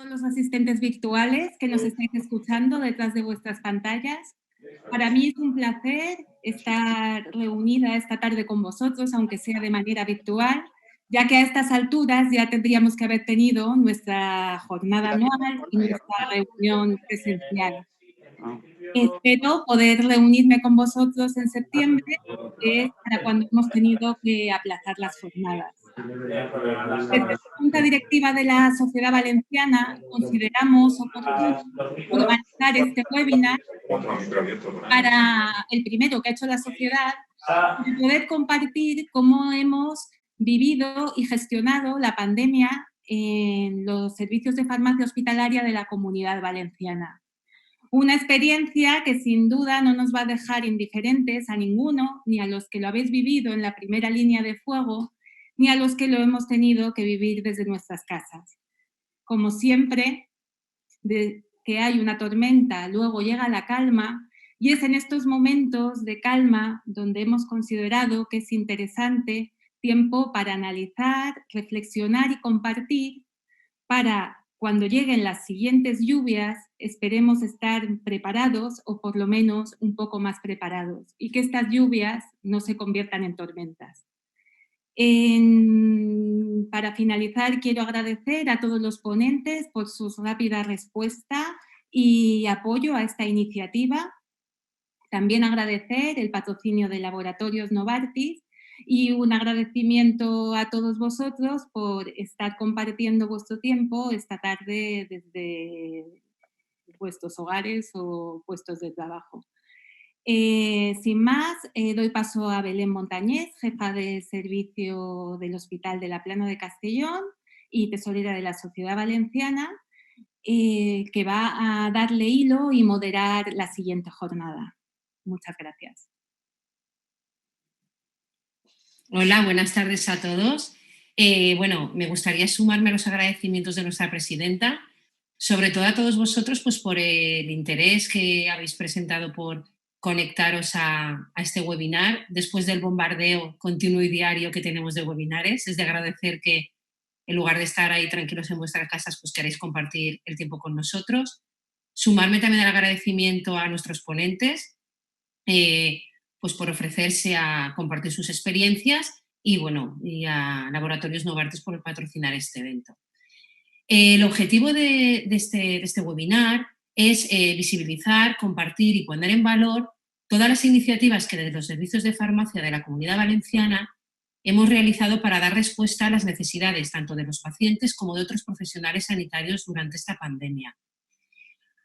los asistentes virtuales que nos estáis escuchando detrás de vuestras pantallas. Para mí es un placer estar reunida esta tarde con vosotros, aunque sea de manera virtual, ya que a estas alturas ya tendríamos que haber tenido nuestra jornada anual y nuestra reunión presencial. Espero poder reunirme con vosotros en septiembre, que es para cuando hemos tenido que aplazar las jornadas. Desde la Junta Directiva de la Sociedad Valenciana consideramos oportuno organizar este webinar para el primero que ha hecho la sociedad, para poder compartir cómo hemos vivido y gestionado la pandemia en los servicios de farmacia hospitalaria de la Comunidad Valenciana. Una experiencia que sin duda no nos va a dejar indiferentes a ninguno, ni a los que lo habéis vivido en la primera línea de fuego, ni a los que lo hemos tenido que vivir desde nuestras casas. Como siempre, de que hay una tormenta, luego llega la calma, y es en estos momentos de calma donde hemos considerado que es interesante tiempo para analizar, reflexionar y compartir para cuando lleguen las siguientes lluvias, esperemos estar preparados o por lo menos un poco más preparados y que estas lluvias no se conviertan en tormentas. Para finalizar, quiero agradecer a todos los ponentes por su rápida respuesta y apoyo a esta iniciativa. También agradecer el patrocinio de Laboratorios Novartis y un agradecimiento a todos vosotros por estar compartiendo vuestro tiempo esta tarde desde vuestros hogares o puestos de trabajo. Sin más, doy paso a Belén Montañés, jefa de servicio del Hospital de la Plana de Castellón y tesorera de la Sociedad Valenciana, que va a darle hilo y moderar la siguiente jornada. Muchas gracias. Hola, buenas tardes a todos. Bueno, me gustaría sumarme a los agradecimientos de nuestra presidenta, sobre todo a todos vosotros pues, por el interés que habéis presentado por conectaros a este webinar después del bombardeo continuo y diario que tenemos de webinares. Es de agradecer que en lugar de estar ahí tranquilos en vuestras casas, pues queréis compartir el tiempo con nosotros. Sumarme también al agradecimiento a nuestros ponentes, pues por ofrecerse a compartir sus experiencias y, bueno, y a Laboratorios Novartis por patrocinar este evento. El objetivo de este webinar es visibilizar, compartir y poner en valor todas las iniciativas que desde los servicios de farmacia de la Comunidad Valenciana hemos realizado para dar respuesta a las necesidades tanto de los pacientes como de otros profesionales sanitarios durante esta pandemia.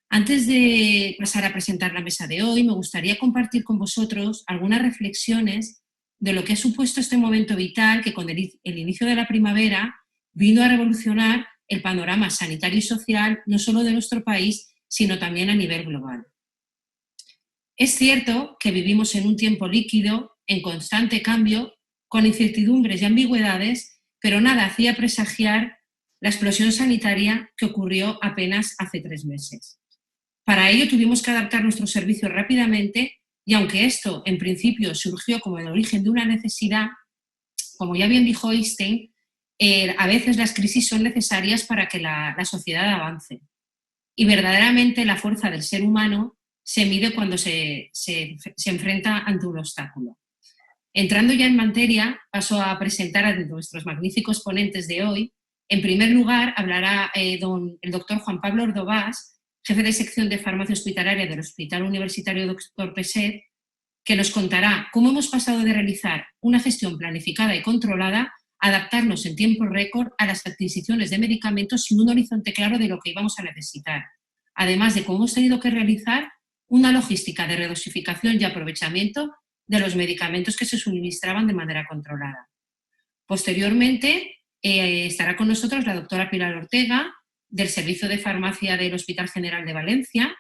Antes de pasar a presentar la mesa de hoy, me gustaría compartir con vosotros algunas reflexiones de lo que ha supuesto este momento vital que con el inicio de la primavera vino a revolucionar el panorama sanitario y social no solo de nuestro país, sino también a nivel global. Es cierto que vivimos en un tiempo líquido, en constante cambio, con incertidumbres y ambigüedades, pero nada hacía presagiar la explosión sanitaria que ocurrió apenas hace 3 meses. Para ello tuvimos que adaptar nuestros servicios rápidamente y aunque esto en principio surgió como el origen de una necesidad, como ya bien dijo Einstein, a veces las crisis son necesarias para que la sociedad avance. Y verdaderamente la fuerza del ser humano se mide cuando se enfrenta ante un obstáculo. Entrando ya en materia, paso a presentar a nuestros magníficos ponentes de hoy. En primer lugar, hablará el doctor Juan Pablo Ordovás, jefe de sección de farmacia hospitalaria del Hospital Universitario Dr. Peset, que nos contará cómo hemos pasado de realizar una gestión planificada y controlada a adaptarnos en tiempo récord a las adquisiciones de medicamentos sin un horizonte claro de lo que íbamos a necesitar, además de cómo hemos tenido que realizar una logística de redosificación y aprovechamiento de los medicamentos que se suministraban de manera controlada. Posteriormente, estará con nosotros la doctora Pilar Ortega, del Servicio de Farmacia del Hospital General de Valencia,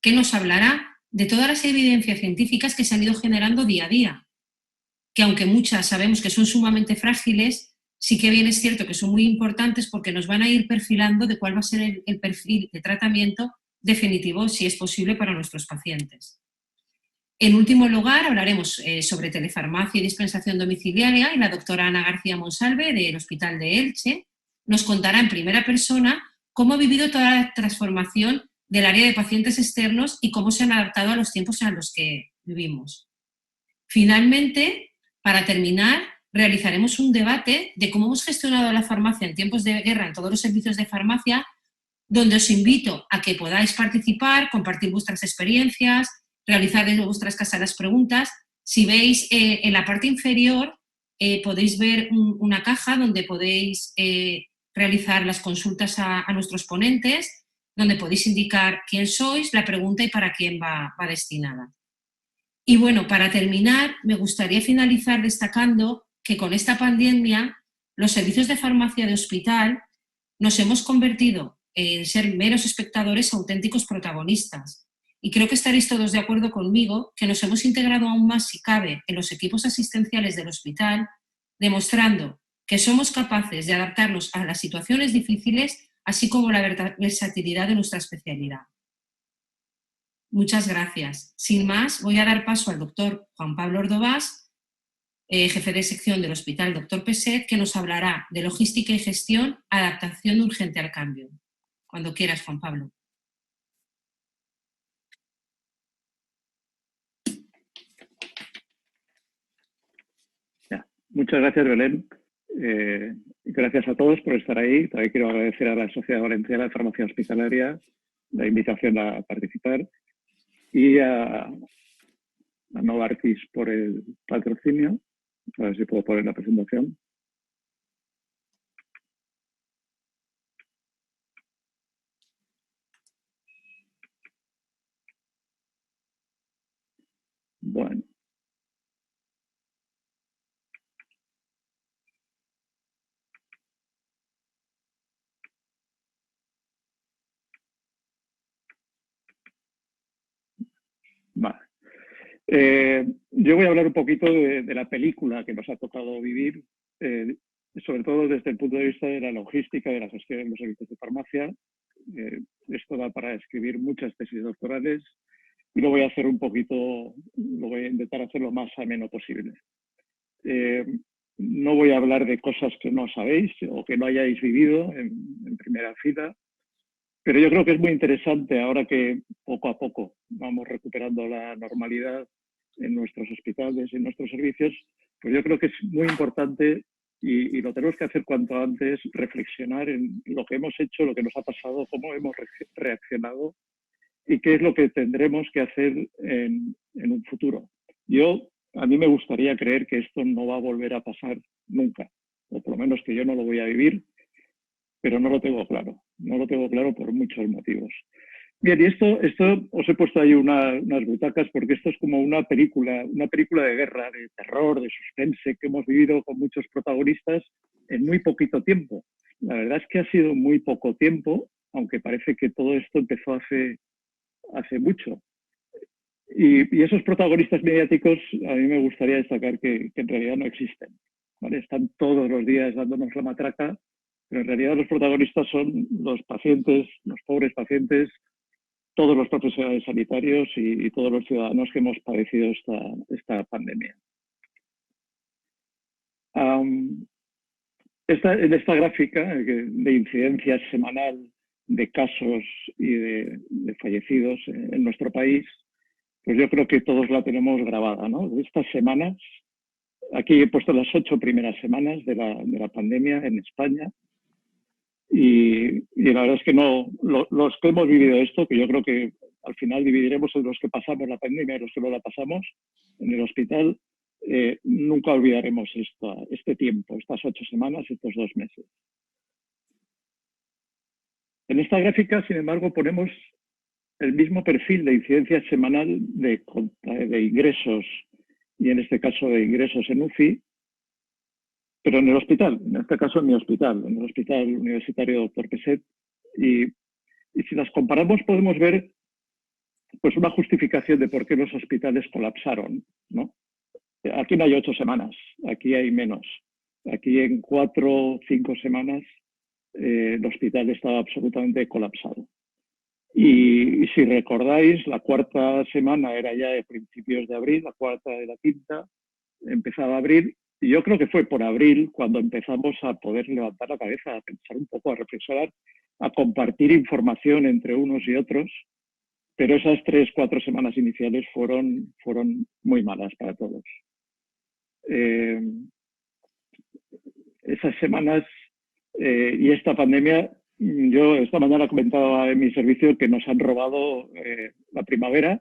que nos hablará de todas las evidencias científicas que se han ido generando día a día, que aunque muchas sabemos que son sumamente frágiles, sí que bien es cierto que son muy importantes porque nos van a ir perfilando de cuál va a ser el perfil de tratamiento definitivo, si es posible, para nuestros pacientes. En último lugar, hablaremos sobre telefarmacia y dispensación domiciliaria y la doctora Ana García Monsalve del Hospital de Elche nos contará en primera persona cómo ha vivido toda la transformación del área de pacientes externos y cómo se han adaptado a los tiempos en los que vivimos. Finalmente, para terminar, realizaremos un debate de cómo hemos gestionado la farmacia en tiempos de guerra en todos los servicios de farmacia, donde os invito a que podáis participar, compartir vuestras experiencias, realizar desde vuestras casas las preguntas. Si veis en la parte inferior podéis ver una caja donde podéis realizar las consultas a nuestros ponentes, donde podéis indicar quién sois, la pregunta y para quién va destinada. Y bueno, para terminar, me gustaría finalizar destacando que con esta pandemia los servicios de farmacia de hospital nos hemos convertido en ser meros espectadores, auténticos protagonistas. Y creo que estaréis todos de acuerdo conmigo que nos hemos integrado aún más, si cabe, en los equipos asistenciales del hospital, demostrando que somos capaces de adaptarnos a las situaciones difíciles, así como la versatilidad de nuestra especialidad. Muchas gracias. Sin más, voy a dar paso al doctor Juan Pablo Ordovás, jefe de sección del Hospital Dr. Peset, que nos hablará de logística y gestión, adaptación urgente al cambio. Cuando quieras, Juan Pablo. Muchas gracias, Belén. Gracias a todos por estar ahí. También quiero agradecer a la Sociedad Valenciana de Farmacia Hospitalaria la invitación a participar y a Novartis por el patrocinio. A ver si puedo poner la presentación. Bueno. Vale. Yo voy a hablar un poquito de la película que nos ha tocado vivir, sobre todo desde el punto de vista de la logística, de la gestión de los servicios de farmacia. Esto da para escribir muchas tesis doctorales y lo voy a hacer un poquito, lo voy a intentar hacer lo más ameno posible. No voy a hablar de cosas que no sabéis o que no hayáis vivido en primera fila, pero yo creo que es muy interesante ahora que poco a poco vamos recuperando la normalidad en nuestros hospitales y en nuestros servicios, pues yo creo que es muy importante y lo tenemos que hacer cuanto antes, reflexionar en lo que hemos hecho, lo que nos ha pasado, cómo hemos reaccionado y qué es lo que tendremos que hacer en un futuro. A mí me gustaría creer que esto no va a volver a pasar nunca, o por lo menos que yo no lo voy a vivir, pero no lo tengo claro. No lo tengo claro por muchos motivos. Bien, y esto os he puesto ahí unas butacas porque esto es como una película de guerra, de terror, de suspense que hemos vivido con muchos protagonistas en muy poquito tiempo. La verdad es que ha sido muy poco tiempo, aunque parece que todo esto empezó hace mucho. Y esos protagonistas mediáticos a mí me gustaría destacar que en realidad no existen, ¿vale? Están todos los días dándonos la matraca, pero en realidad los protagonistas son los pacientes, los pobres pacientes, todos los profesionales sanitarios y todos los ciudadanos que hemos padecido esta pandemia. En esta gráfica de incidencia semanal de casos y de fallecidos en nuestro país, pues yo creo que todos la tenemos grabada, ¿no? Estas semanas, aquí he puesto las 8 primeras semanas de la pandemia en España y la verdad es que no, los que hemos vivido esto, que yo creo que al final dividiremos en los que pasamos la pandemia y los que no la pasamos en el hospital, nunca olvidaremos este tiempo, estas 8 semanas, estos 2 meses. En esta gráfica, sin embargo, ponemos el mismo perfil de incidencia semanal de ingresos, y en este caso de ingresos en UCI, pero en el hospital, en este caso en mi hospital, en el Hospital Universitario Dr. Peset. Y si las comparamos podemos ver pues una justificación de por qué los hospitales colapsaron, ¿no? Aquí no hay 8 semanas, aquí hay menos. Aquí en 4 o 5 semanas el hospital estaba absolutamente colapsado. Y si recordáis, la 4ª semana era ya de principios de abril, la 4ª de la 5ª, empezaba abril, y yo creo que fue por abril cuando empezamos a poder levantar la cabeza, a pensar un poco, a reflexionar a compartir información entre unos y otros, pero esas 3-4 semanas iniciales fueron muy malas para todos. Esas semanas y esta pandemia, yo esta mañana comentaba en mi servicio que nos han robado la primavera,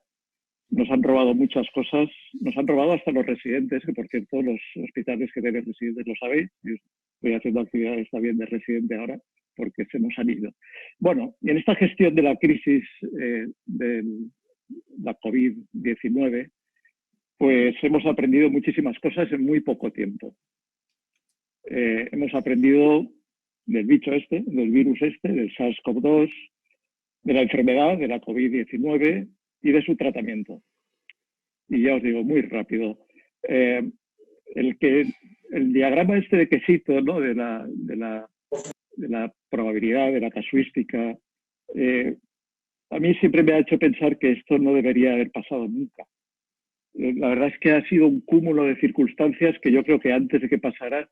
nos han robado muchas cosas, nos han robado hasta los residentes, que por cierto los hospitales que tienen residentes lo sabéis, yo estoy haciendo actividades también de residente ahora porque se nos han ido. Bueno, y en esta gestión de la crisis de la COVID-19, pues hemos aprendido muchísimas cosas en muy poco tiempo. Hemos aprendido del bicho este, del virus este, del SARS-CoV-2, de la enfermedad, de la COVID-19 y de su tratamiento. Y ya os digo, muy rápido. El diagrama este de quesito, ¿no? de la probabilidad, de la casuística, a mí siempre me ha hecho pensar que esto no debería haber pasado nunca. La verdad es que ha sido un cúmulo de circunstancias que yo creo que antes de que pasara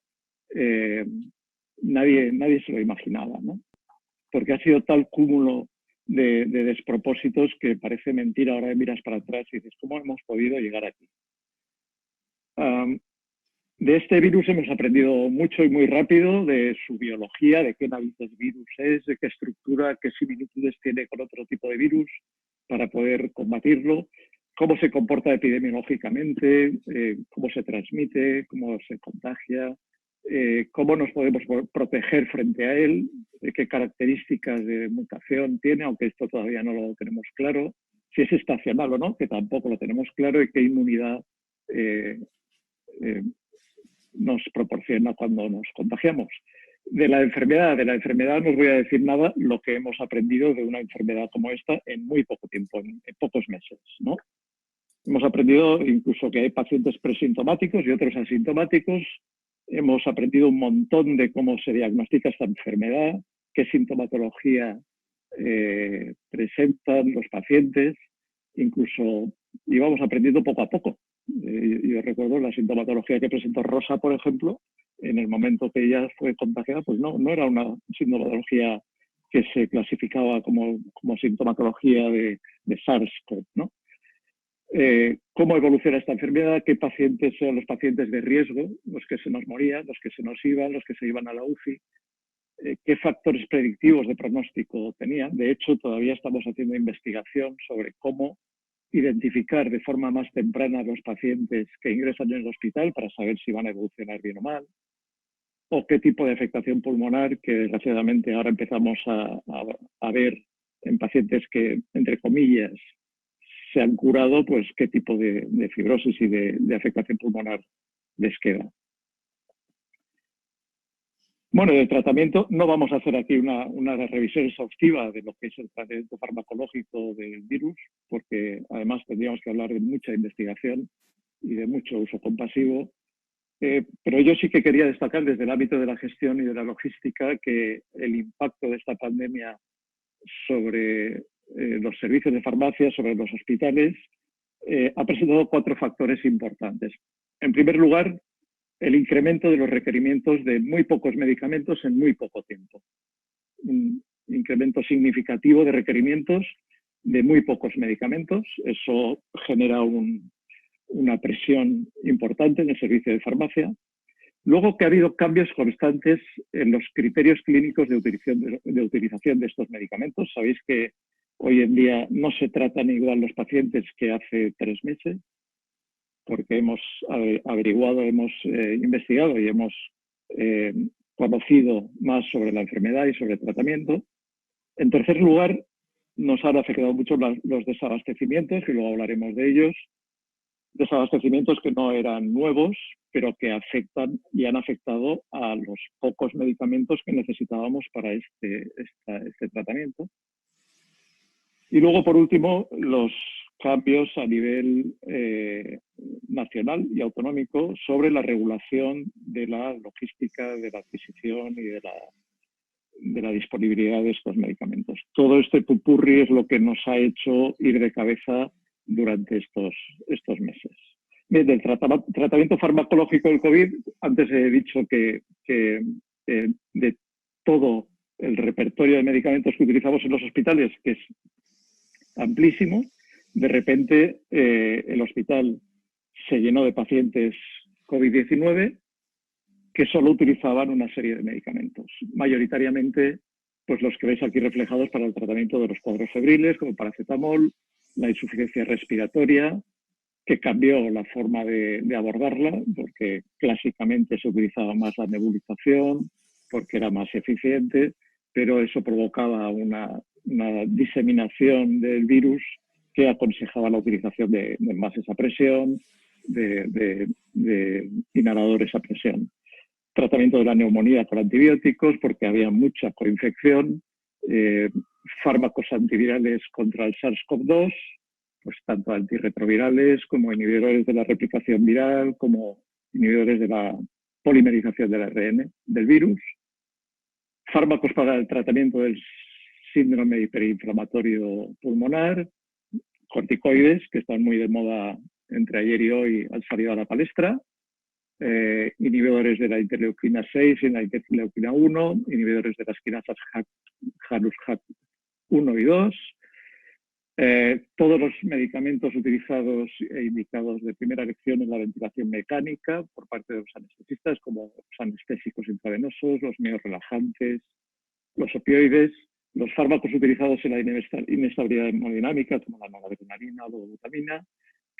nadie se lo imaginaba, ¿no? Porque ha sido tal cúmulo de despropósitos que parece mentira. Ahora miras para atrás y dices, ¿cómo hemos podido llegar aquí? De este virus hemos aprendido mucho y muy rápido, de su biología, de qué narices virus es, de qué estructura, qué similitudes tiene con otro tipo de virus para poder combatirlo, cómo se comporta epidemiológicamente, cómo se transmite, cómo se contagia, cómo nos podemos proteger frente a él, qué características de mutación tiene, aunque esto todavía no lo tenemos claro, si es estacional o no, que tampoco lo tenemos claro, y qué inmunidad nos proporciona cuando nos contagiamos. De la enfermedad no os voy a decir nada, lo que hemos aprendido de una enfermedad como esta en muy poco tiempo, en pocos meses, ¿no? Hemos aprendido incluso que hay pacientes presintomáticos y otros asintomáticos. Hemos aprendido un montón de cómo se diagnostica esta enfermedad, qué sintomatología presentan los pacientes, incluso íbamos aprendiendo poco a poco. Yo recuerdo la sintomatología que presentó Rosa, por ejemplo, en el momento que ella fue contagiada, pues no era una sintomatología que se clasificaba como sintomatología de SARS-CoV, ¿no? Cómo evoluciona esta enfermedad, qué pacientes son los pacientes de riesgo, los que se nos morían, los que se nos iban, los que se iban a la UCI, qué factores predictivos de pronóstico tenían. De hecho, todavía estamos haciendo investigación sobre cómo identificar de forma más temprana a los pacientes que ingresan en el hospital para saber si van a evolucionar bien o mal, o qué tipo de afectación pulmonar, que desgraciadamente ahora empezamos a ver en pacientes que, entre comillas, se han curado, pues qué tipo de fibrosis y de afectación pulmonar les queda. Bueno, de tratamiento no vamos a hacer aquí una revisión exhaustiva de lo que es el tratamiento farmacológico del virus, porque además tendríamos que hablar de mucha investigación y de mucho uso compasivo. Pero yo sí que quería destacar desde el ámbito de la gestión y de la logística que el impacto de esta pandemia sobre los servicios de farmacia, sobre los hospitales, ha presentado 4 factores importantes. En primer lugar, el incremento de los requerimientos de muy pocos medicamentos en muy poco tiempo. Un incremento significativo de requerimientos de muy pocos medicamentos. Eso genera una presión importante en el servicio de farmacia. Luego que ha habido cambios constantes en los criterios clínicos de utilización de estos medicamentos. Sabéis que hoy en día no se tratan igual los pacientes que hace 3 meses, porque hemos averiguado, hemos investigado y hemos conocido más sobre la enfermedad y sobre el tratamiento. En tercer lugar, nos han afectado mucho los desabastecimientos, y luego hablaremos de ellos. Desabastecimientos que no eran nuevos, pero que afectan y han afectado a los pocos medicamentos que necesitábamos para este tratamiento. Y luego, por último, los cambios a nivel nacional y autonómico sobre la regulación de la logística, de la adquisición y de la disponibilidad de estos medicamentos. Todo este pupurri es lo que nos ha hecho ir de cabeza durante estos meses. Bien, del tratamiento farmacológico del COVID, antes he dicho que de todo el repertorio de medicamentos que utilizamos en los hospitales, que es amplísimo, de repente el hospital se llenó de pacientes COVID-19 que solo utilizaban una serie de medicamentos, mayoritariamente pues los que veis aquí reflejados para el tratamiento de los cuadros febriles, como paracetamol, la insuficiencia respiratoria, que cambió la forma de abordarla, porque clásicamente se utilizaba más la nebulización, porque era más eficiente, pero eso provocaba una diseminación del virus que aconsejaba la utilización de envases a presión, de inhaladores a presión. Tratamiento de la neumonía con antibióticos, porque había mucha coinfección, fármacos antivirales contra el SARS-CoV-2, pues tanto antirretrovirales como inhibidores de la replicación viral, como inhibidores de la polimerización del ARN del virus, fármacos para el tratamiento del síndrome hiperinflamatorio pulmonar, corticoides, que están muy de moda entre ayer y hoy, han salido a la palestra, inhibidores de la interleuquina 6 y la interleuquina 1, inhibidores de las quinasas JAK 1 y 2, todos los medicamentos utilizados e indicados de primera elección en la ventilación mecánica por parte de los anestesistas, como los anestésicos intravenosos, los neorelajantes, los opioides, los fármacos utilizados en la inestabilidad hemodinámica, como la noradrenalina o la dobutamina,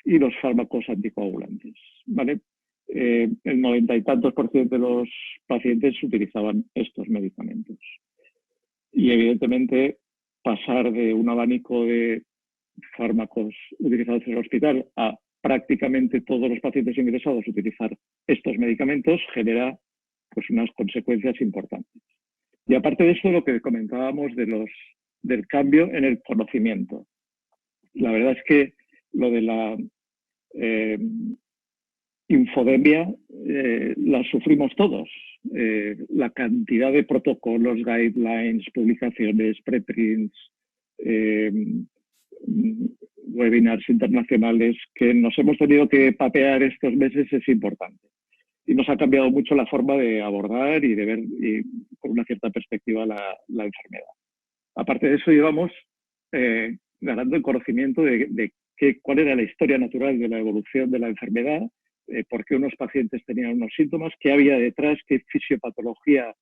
y los fármacos anticoagulantes, ¿vale? El 90 y tantos % de los pacientes utilizaban estos medicamentos. Y evidentemente pasar de un abanico de fármacos utilizados en el hospital a prácticamente todos los pacientes ingresados utilizar estos medicamentos genera pues unas consecuencias importantes. Y aparte de eso, lo que comentábamos del cambio en el conocimiento. La verdad es que lo de la infodemia la sufrimos todos. La cantidad de protocolos, guidelines, publicaciones, preprints, webinars internacionales que nos hemos tenido que papear estos meses es importante. Y nos ha cambiado mucho la forma de abordar y de ver con una cierta perspectiva la enfermedad. Aparte de eso, llevamos ganando el conocimiento de cuál era la historia natural de la evolución de la enfermedad, por qué unos pacientes tenían unos síntomas, qué había detrás, qué fisiopatología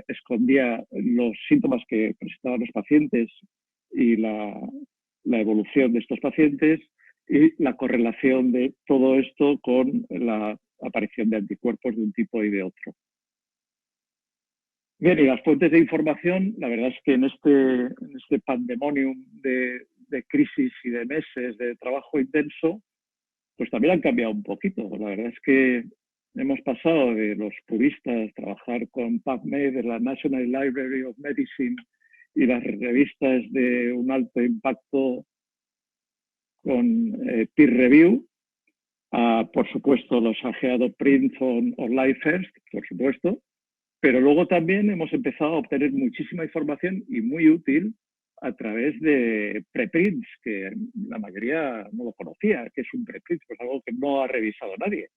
escondía los síntomas que presentaban los pacientes y la evolución de estos pacientes y la correlación de todo esto con la aparición de anticuerpos de un tipo y de otro. Bien, y las fuentes de información, la verdad es que en este pandemonium de crisis y de meses de trabajo intenso, pues también han cambiado un poquito. La verdad es que hemos pasado de los puristas trabajar con PubMed, de la National Library of Medicine y las revistas de un alto impacto con peer review, a, por supuesto, los ajeados prints o live first, por supuesto, pero luego también hemos empezado a obtener muchísima información y muy útil a través de preprints, que la mayoría no lo conocía, que es un preprint, pues algo que no ha revisado nadie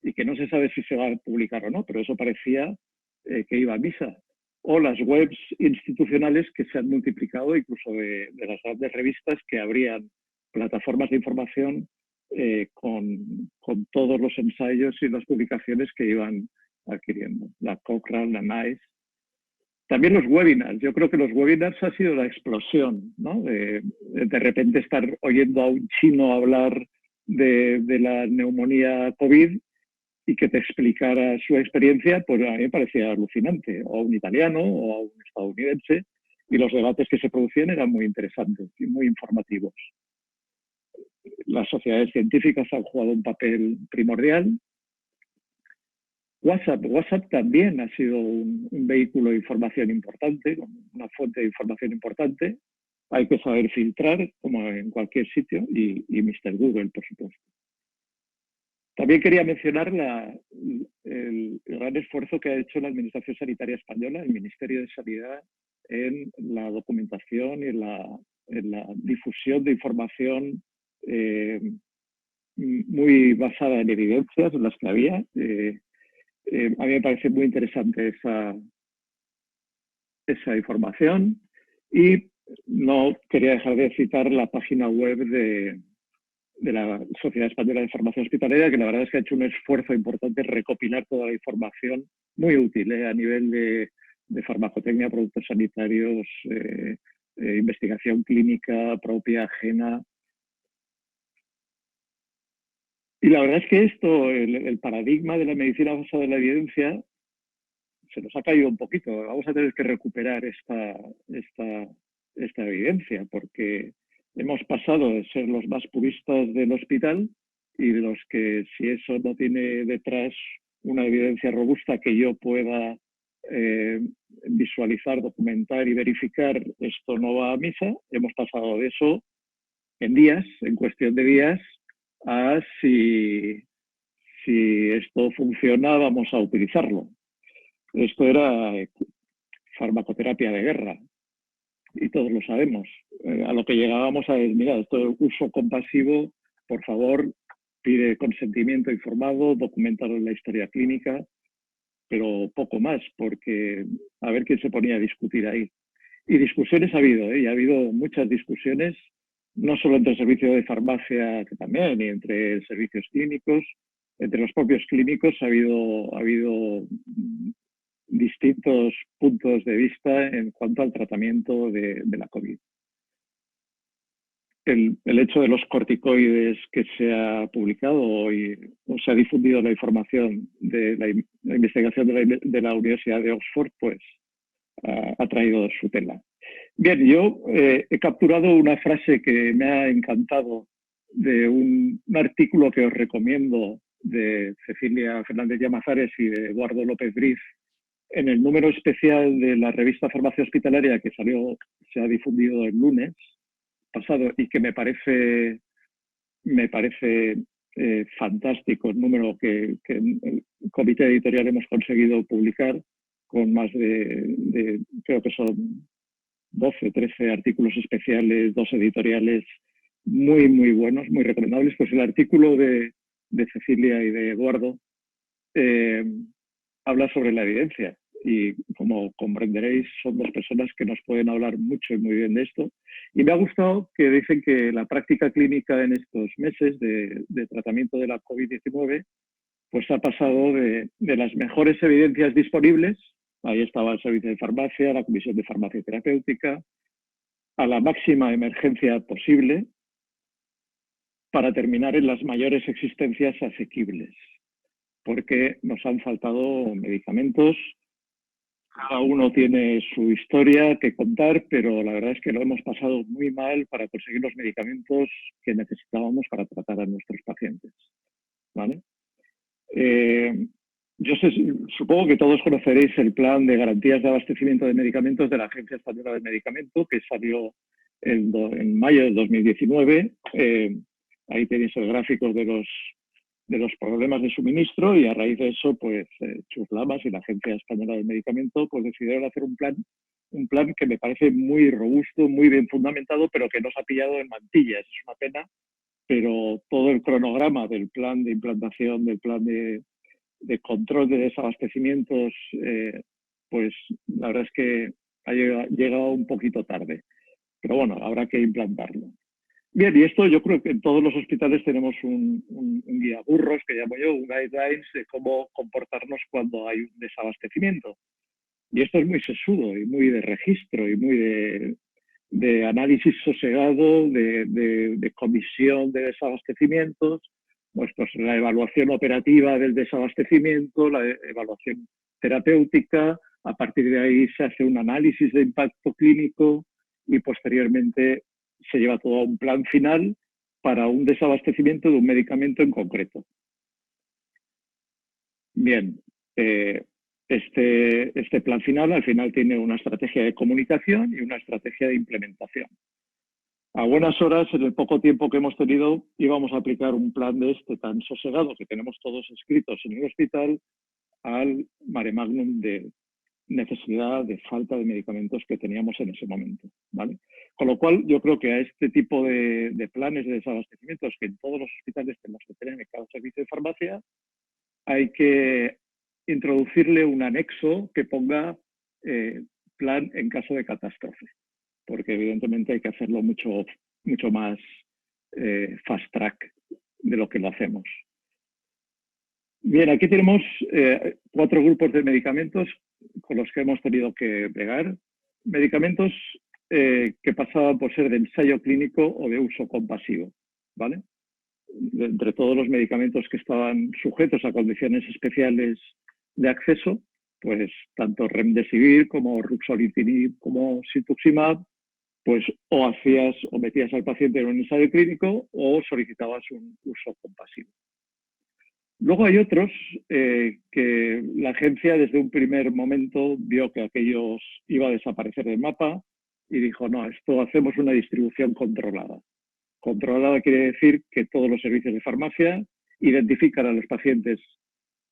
y que no se sabe si se va a publicar o no, pero eso parecía que iba a misa. O las webs institucionales que se han multiplicado, incluso de las grandes revistas que abrían plataformas de información con todos los ensayos y las publicaciones que iban adquiriendo. La Cochrane, la NICE. También los webinars. Yo creo que los webinars ha sido la explosión, ¿no? De repente estar oyendo a un chino hablar de la neumonía COVID y que te explicara su experiencia, pues a mí me parecía alucinante. O a un italiano o a un estadounidense. Y los debates que se producían eran muy interesantes y muy informativos. Las sociedades científicas han jugado un papel primordial. WhatsApp también ha sido un vehículo de información importante, una fuente de información importante. Hay que saber filtrar, como en cualquier sitio, y Mr. Google, por supuesto. También quería mencionar el gran esfuerzo que ha hecho la Administración Sanitaria Española, el Ministerio de Sanidad, en la documentación y en la difusión de información muy basada en evidencias, en las que había. A mí me parece muy interesante esa información y no quería dejar de citar la página web de la Sociedad Española de Farmacia Hospitalaria, que la verdad es que ha hecho un esfuerzo importante en recopilar toda la información muy útil a nivel de farmacotecnia, productos sanitarios, investigación clínica propia, ajena. Y la verdad es que esto, el paradigma de la medicina basada en la evidencia, se nos ha caído un poquito. Vamos a tener que recuperar esta evidencia, porque hemos pasado de ser los más puristas del hospital y de los que, si eso no tiene detrás una evidencia robusta que yo pueda visualizar, documentar y verificar, esto no va a misa. Hemos pasado de eso en días, en cuestión de días, a si esto funciona, vamos a utilizarlo. Esto era farmacoterapia de guerra y todos lo sabemos. A lo que llegábamos a decir, mira, esto es uso compasivo, por favor, pide consentimiento informado, documentado en la historia clínica, pero poco más, porque a ver quién se ponía a discutir ahí. Y discusiones ha habido, y ha habido muchas discusiones, no solo entre el servicio de farmacia, que también, y entre servicios clínicos. Entre los propios clínicos ha habido distintos puntos de vista en cuanto al tratamiento de la COVID. El hecho de los corticoides que se ha publicado o se ha difundido la información de la investigación de la Universidad de Oxford, pues ha traído su tela. Bien, yo he capturado una frase que me ha encantado de un artículo que os recomiendo de Cecilia Fernández Llamazares y de Eduardo López Briz en el número especial de la revista Farmacia Hospitalaria que se ha difundido el lunes pasado y que me parece fantástico el número que el comité editorial hemos conseguido publicar, con más de creo que son 12, 13 artículos especiales, 2 editoriales muy, muy buenos, muy recomendables. Pues el artículo de Cecilia y de Eduardo habla sobre la evidencia y, como comprenderéis, son 2 personas que nos pueden hablar mucho y muy bien de esto. Y me ha gustado que dicen que la práctica clínica en estos meses de tratamiento de la COVID-19 pues ha pasado de las mejores evidencias disponibles, ahí estaba el servicio de farmacia, la comisión de farmacia terapéutica, a la máxima emergencia posible, para terminar en las mayores existencias asequibles, porque nos han faltado medicamentos. Cada uno tiene su historia que contar, pero la verdad es que lo hemos pasado muy mal para conseguir los medicamentos que necesitábamos para tratar a nuestros pacientes, ¿vale? Supongo que todos conoceréis el plan de garantías de abastecimiento de medicamentos de la Agencia Española del Medicamento, que salió en mayo de 2019. Ahí tenéis el gráfico de los problemas de suministro, y a raíz de eso, pues Chus-Lamas y la Agencia Española del Medicamento pues decidieron hacer un plan que me parece muy robusto, muy bien fundamentado, pero que nos ha pillado en mantillas. Es una pena, pero todo el cronograma del plan de implantación, del plan de control de desabastecimientos, pues la verdad es que ha llegado un poquito tarde. Pero bueno, habrá que implantarlo. Bien, y esto yo creo que en todos los hospitales tenemos un guía burros, que llamo yo, un guidelines de cómo comportarnos cuando hay un desabastecimiento. Y esto es muy sesudo y muy de registro y muy de análisis sosegado, de comisión de desabastecimientos, pues la evaluación operativa del desabastecimiento, la evaluación terapéutica. A partir de ahí se hace un análisis de impacto clínico y posteriormente se lleva todo a un plan final para un desabastecimiento de un medicamento en concreto. Bien, este plan final al final tiene una estrategia de comunicación y una estrategia de implementación. A buenas horas, en el poco tiempo que hemos tenido, íbamos a aplicar un plan de tan sosegado que tenemos todos escritos en el hospital al mare magnum de necesidad, de falta de medicamentos que teníamos en ese momento, ¿vale? Con lo cual, yo creo que a este tipo de planes de desabastecimientos que en todos los hospitales tenemos que tener en cada servicio de farmacia, hay que introducirle un anexo que ponga plan en caso de catástrofe, porque evidentemente hay que hacerlo mucho más fast track de lo que lo hacemos. Bien, aquí tenemos 4 grupos de medicamentos con los que hemos tenido que bregar. Medicamentos que pasaban por ser de ensayo clínico o de uso compasivo, ¿vale? Entre todos los medicamentos que estaban sujetos a condiciones especiales de acceso, pues tanto remdesivir como ruxolitinib como cetuximab, pues o metías al paciente en un ensayo clínico o solicitabas un uso compasivo. Luego hay otros que la agencia desde un primer momento vio que aquellos iba a desaparecer del mapa y dijo, no, esto hacemos una distribución controlada. Controlada quiere decir que todos los servicios de farmacia identifican a los pacientes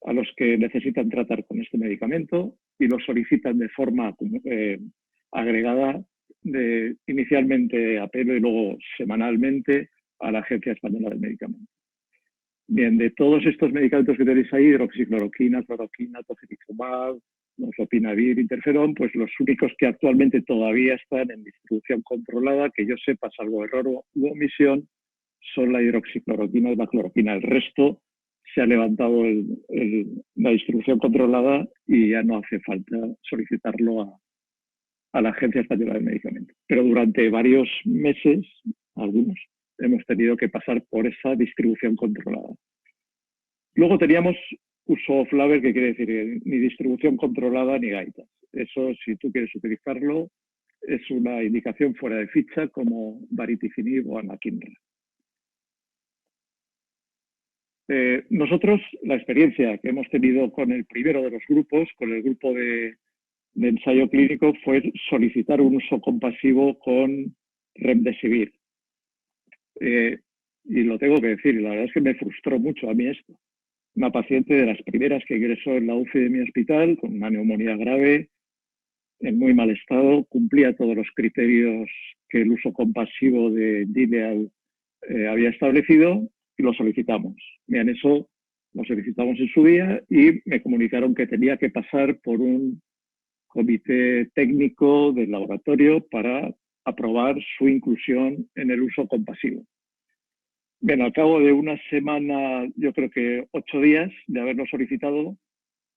a los que necesitan tratar con este medicamento y los solicitan de forma agregada, inicialmente a pelo y luego semanalmente a la Agencia Española del Medicamento. Bien, de todos estos medicamentos que tenéis ahí, hidroxicloroquina, cloroquina, tocilizumab, lopinavir, interferón, pues los únicos que actualmente todavía están en distribución controlada, que yo sepa, salvo error u omisión, son la hidroxicloroquina y la cloroquina. El resto se ha levantado la distribución controlada y ya no hace falta solicitarlo a la Agencia Española del Medicamento. Pero durante varios meses, algunos, hemos tenido que pasar por esa distribución controlada. Luego teníamos uso off-label, que quiere decir ni distribución controlada ni gaitas. Eso, si tú quieres utilizarlo, es una indicación fuera de ficha como baricitinib o anakinra. Nosotros, la experiencia que hemos tenido con el primero de los grupos, con el grupo de ensayo clínico, fue solicitar un uso compasivo con remdesivir. Y lo tengo que decir, la verdad es que me frustró mucho a mí esto. Una paciente de las primeras que ingresó en la UCI de mi hospital con una neumonía grave, en muy mal estado, cumplía todos los criterios que el uso compasivo de Gilead había establecido y lo solicitamos. Bien, eso lo solicitamos en su día y me comunicaron que tenía que pasar por un comité técnico del laboratorio para aprobar su inclusión en el uso compasivo. Bien, al cabo de una semana, yo creo que 8 días de haberlo solicitado,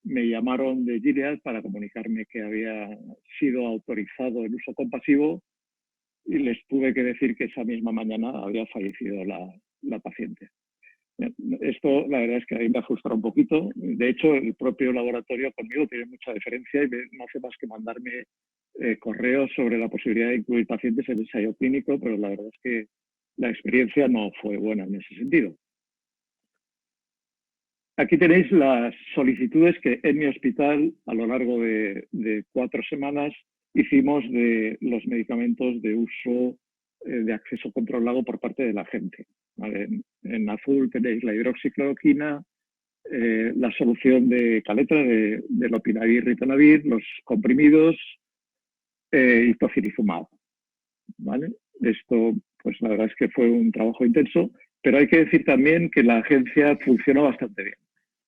me llamaron de Gilead para comunicarme que había sido autorizado el uso compasivo y les tuve que decir que esa misma mañana había fallecido la paciente. Esto, la verdad es que a mí me ha frustrado un poquito. De hecho, el propio laboratorio conmigo tiene mucha diferencia y no hace más que mandarme correos sobre la posibilidad de incluir pacientes en el ensayo clínico, pero la verdad es que la experiencia no fue buena en ese sentido. Aquí tenéis las solicitudes que en mi hospital, a lo largo de 4 semanas, hicimos de los medicamentos de uso de acceso controlado por parte de la gente. ¿Vale? En azul tenéis la hidroxicloroquina, la solución de Caletra, de lopinavir, ritonavir, los comprimidos y tocilizumab. ¿Vale? Esto, pues la verdad es que fue un trabajo intenso, pero hay que decir también que la agencia funcionó bastante bien.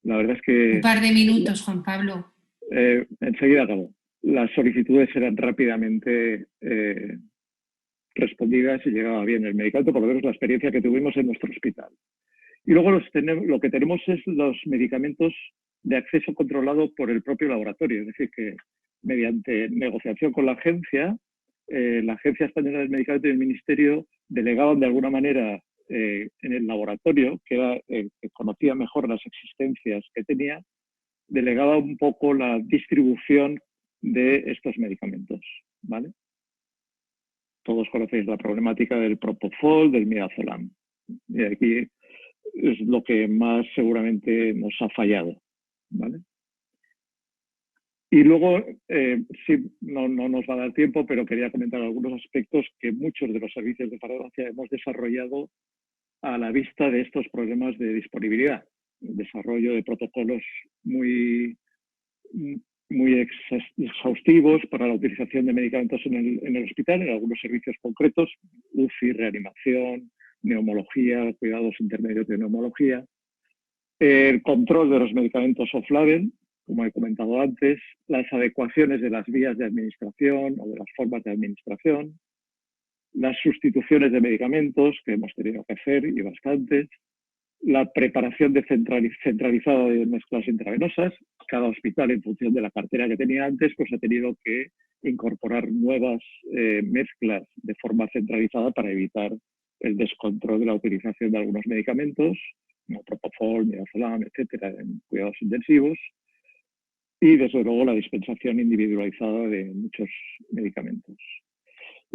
La verdad es que... Un par de minutos, Juan Pablo. Enseguida acabó. Las solicitudes eran rápidamente respondidas y llegaba bien el medicamento, por lo menos la experiencia que tuvimos en nuestro hospital. Y luego lo que tenemos es los medicamentos de acceso controlado por el propio laboratorio, es decir, que mediante negociación con la Agencia Española del Medicamento y el Ministerio delegaban de alguna manera en el laboratorio, que era que conocía mejor las existencias que tenía, delegaba un poco la distribución de estos medicamentos, ¿vale? Todos conocéis la problemática del propofol, del midazolam. Y aquí es lo que más seguramente nos ha fallado, ¿vale? Y luego, sí, no nos va a dar tiempo, pero quería comentar algunos aspectos que muchos de los servicios de farmacia hemos desarrollado a la vista de estos problemas de disponibilidad. El desarrollo de protocolos muy exhaustivos para la utilización de medicamentos en el hospital, en algunos servicios concretos, UCI, reanimación, neumología, cuidados intermedios de neumología, el control de los medicamentos off-label, como he comentado antes, las adecuaciones de las vías de administración o de las formas de administración, las sustituciones de medicamentos que hemos tenido que hacer y bastantes, la preparación centralizada de mezclas intravenosas. Cada hospital, en función de la cartera que tenía antes, pues ha tenido que incorporar nuevas mezclas de forma centralizada para evitar el descontrol de la utilización de algunos medicamentos, como Propofol, Midazolam, etcétera, en cuidados intensivos. Y, desde luego, la dispensación individualizada de muchos medicamentos.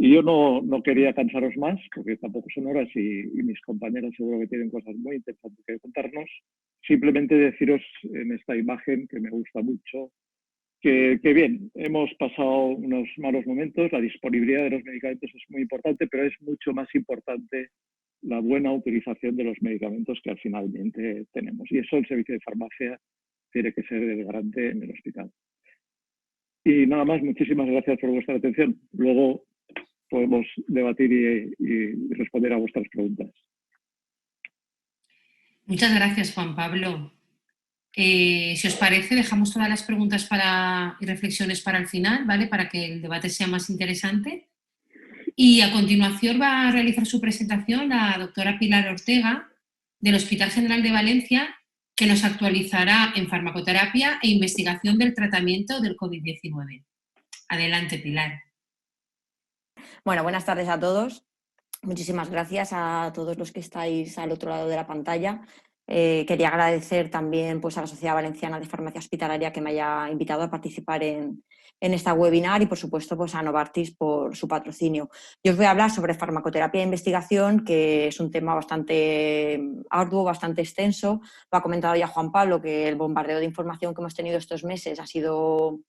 Y yo no quería cansaros más, porque tampoco son horas y mis compañeros seguro que tienen cosas muy interesantes que contarnos. Simplemente deciros en esta imagen, que me gusta mucho, que bien, hemos pasado unos malos momentos, la disponibilidad de los medicamentos es muy importante, pero es mucho más importante la buena utilización de los medicamentos que al finalmente tenemos. Y eso el servicio de farmacia tiene que ser el garante en el hospital. Y nada más, muchísimas gracias por vuestra atención. Luego podemos debatir y responder a vuestras preguntas. Muchas gracias, Juan Pablo. Si os parece, dejamos todas las preguntas y reflexiones para el final, ¿vale? Para que el debate sea más interesante. Y a continuación va a realizar su presentación la doctora Pilar Ortega, del Hospital General de Valencia, que nos actualizará en farmacoterapia e investigación del tratamiento del COVID-19. Adelante, Pilar. Bueno, buenas tardes a todos. Muchísimas gracias a todos los que estáis al otro lado de la pantalla. Quería agradecer también pues, a la Sociedad Valenciana de Farmacia Hospitalaria que me haya invitado a participar en esta webinar y, por supuesto, pues, a Novartis por su patrocinio. Yo os voy a hablar sobre farmacoterapia e investigación, que es un tema bastante arduo, bastante extenso. Lo ha comentado ya Juan Pablo, que el bombardeo de información que hemos tenido estos meses ha sido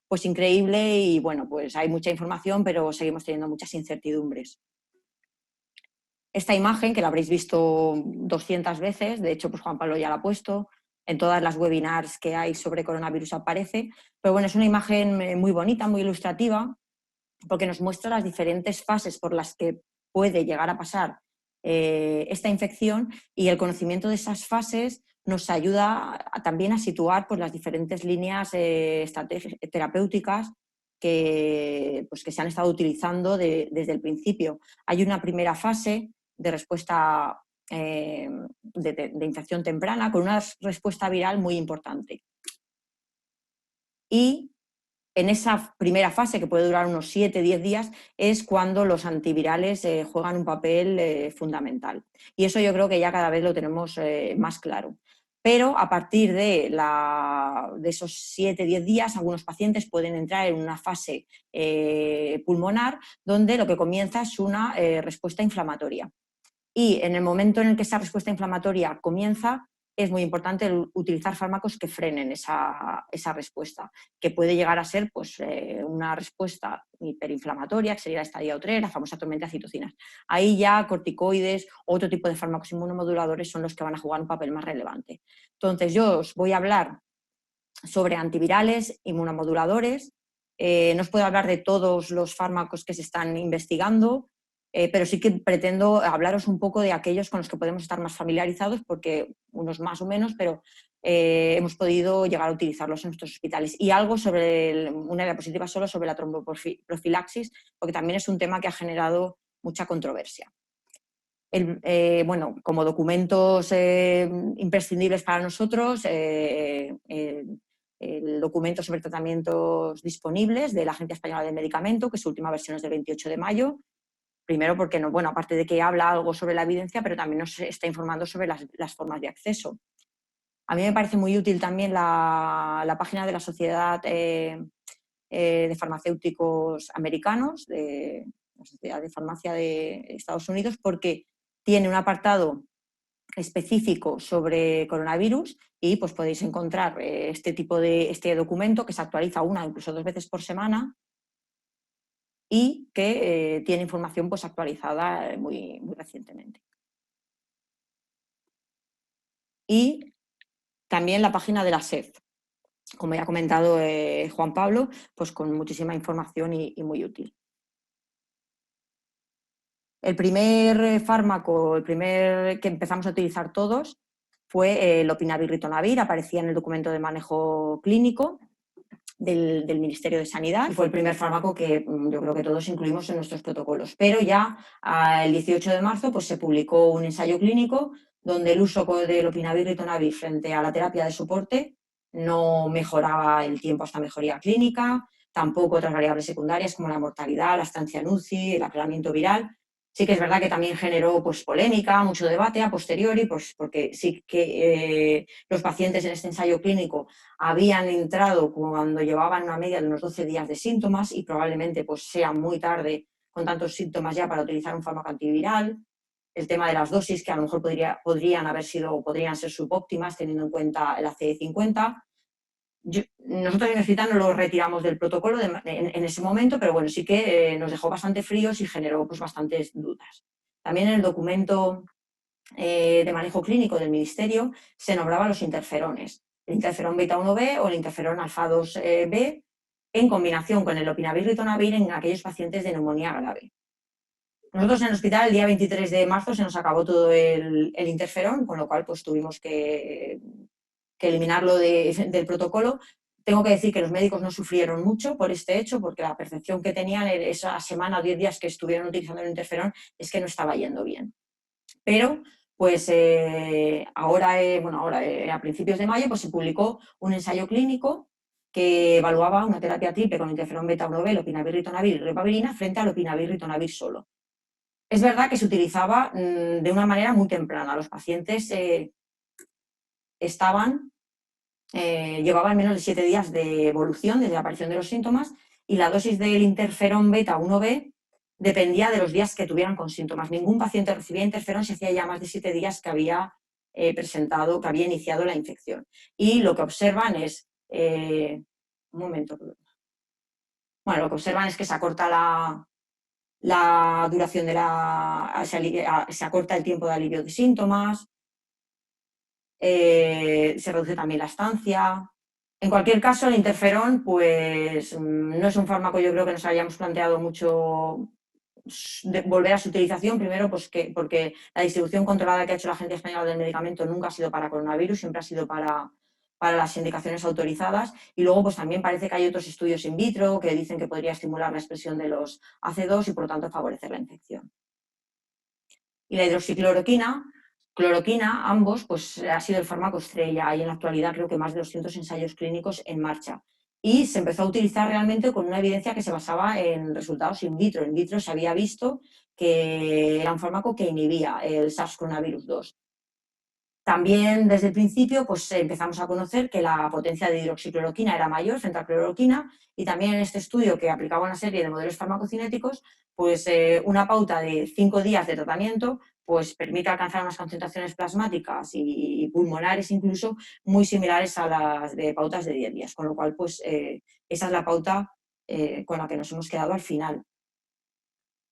pues increíble y bueno, pues hay mucha información, pero seguimos teniendo muchas incertidumbres. Esta imagen, que la habréis visto 200 veces, de hecho, pues Juan Pablo ya la ha puesto, en todas las webinars que hay sobre coronavirus aparece, pero bueno, es una imagen muy bonita, muy ilustrativa, porque nos muestra las diferentes fases por las que puede llegar a pasar esta infección, y el conocimiento de esas fases nos ayuda también a situar pues, las diferentes líneas terapéuticas que se han estado utilizando desde el principio. Hay una primera fase de respuesta de infección temprana con una respuesta viral muy importante. Y en esa primera fase, que puede durar unos 7-10 días, es cuando los antivirales juegan un papel fundamental. Y eso yo creo que ya cada vez lo tenemos más claro. Pero a partir de esos 7-10 días, algunos pacientes pueden entrar en una fase pulmonar, donde lo que comienza es una respuesta inflamatoria. Y en el momento en el que esa respuesta inflamatoria comienza, es muy importante utilizar fármacos que frenen esa respuesta, que puede llegar a ser pues, una respuesta hiperinflamatoria, que sería la estadio 3, la famosa tormenta de citocinas. Ahí ya corticoides, otro tipo de fármacos inmunomoduladores son los que van a jugar un papel más relevante. Entonces, yo os voy a hablar sobre antivirales, inmunomoduladores. No os puedo hablar de todos los fármacos que se están investigando, pero sí que pretendo hablaros un poco de aquellos con los que podemos estar más familiarizados, porque unos más o menos, pero hemos podido llegar a utilizarlos en nuestros hospitales. Y algo sobre una diapositiva solo sobre la tromboprofilaxis, porque también es un tema que ha generado mucha controversia. Bueno, como documentos imprescindibles para nosotros, el documento sobre tratamientos disponibles de la Agencia Española del Medicamento, que su última versión es del 28 de mayo. Primero porque, bueno, aparte de que habla algo sobre la evidencia, pero también nos está informando sobre las formas de acceso. A mí me parece muy útil también la página de la Sociedad de Farmacéuticos Americanos, de la Sociedad de Farmacia de Estados Unidos, porque tiene un apartado específico sobre coronavirus y pues podéis encontrar este documento que se actualiza una, incluso 2 veces por semana, y que tiene información pues, actualizada muy, muy recientemente. Y también la página de la SED, como ya ha comentado Juan Pablo, pues con muchísima información y muy útil. El primer fármaco, el primer que empezamos a utilizar todos, fue lopinavir-ritonavir, aparecía en el documento de manejo clínico del Ministerio de Sanidad. Fue el primer fármaco que yo creo que todos incluimos en nuestros protocolos. Pero ya el 18 de marzo pues, se publicó un ensayo clínico donde el uso de lopinavir-ritonavir frente a la terapia de soporte no mejoraba el tiempo hasta mejoría clínica, tampoco otras variables secundarias como la mortalidad, la estancia en UCI, el aclaramiento viral. Sí que es verdad que también generó pues, polémica, mucho debate a posteriori, pues, porque sí que los pacientes en este ensayo clínico habían entrado cuando llevaban una media de unos 12 días de síntomas y probablemente pues, sea muy tarde con tantos síntomas ya para utilizar un fármaco antiviral. El tema de las dosis, que a lo mejor podrían ser subóptimas teniendo en cuenta el ACE50. Nosotros en Hospital no lo retiramos del protocolo en ese momento, pero bueno, sí que nos dejó bastante fríos y generó pues, bastantes dudas. También en el documento de manejo clínico del Ministerio se nombraban los interferones, el interferón beta-1b o el interferón alfa-2b en combinación con el lopinavir-ritonavir en aquellos pacientes de neumonía grave. Nosotros en el hospital el día 23 de marzo se nos acabó todo el interferón, con lo cual pues tuvimos que eliminarlo del protocolo. Tengo que decir que los médicos no sufrieron mucho por este hecho, porque la percepción que tenían esa semana o 10 días que estuvieron utilizando el interferón es que no estaba yendo bien. Pero, pues ahora a principios de mayo pues, se publicó un ensayo clínico que evaluaba una terapia triple con interferón beta-1b, lopinavir-ritonavir y ribavirina frente a lopinavir-ritonavir solo. Es verdad que se utilizaba de una manera muy temprana. Los pacientes llevaban menos de 7 días de evolución desde la aparición de los síntomas y la dosis del interferón beta-1b dependía de los días que tuvieran con síntomas. Ningún paciente recibía interferón si hacía ya más de 7 días que había iniciado la infección. Y lo que observan es... lo que observan es que se acorta la duración se acorta el tiempo de alivio de síntomas, se reduce también la estancia. En cualquier caso, el interferón pues, no es un fármaco, yo creo que nos hayamos planteado mucho volver a su utilización, primero pues porque la distribución controlada que ha hecho la Agencia Española del Medicamento nunca ha sido para coronavirus, siempre ha sido para las indicaciones autorizadas, y luego pues también parece que hay otros estudios in vitro que dicen que podría estimular la expresión de los AC2 y por lo tanto favorecer la infección. Y la hidroxicloroquina, ambos, pues ha sido el fármaco estrella. Hay en la actualidad creo que más de 200 ensayos clínicos en marcha. Y se empezó a utilizar realmente con una evidencia que se basaba en resultados in vitro. In vitro se había visto que era un fármaco que inhibía el SARS-CoV-2. También desde el principio pues, empezamos a conocer que la potencia de hidroxicloroquina era mayor frente a cloroquina, y también en este estudio que aplicaba una serie de modelos farmacocinéticos, pues una pauta de 5 días de tratamiento pues, permite alcanzar unas concentraciones plasmáticas y pulmonares incluso muy similares a las de pautas de 10 días, con lo cual pues, esa es la pauta con la que nos hemos quedado al final.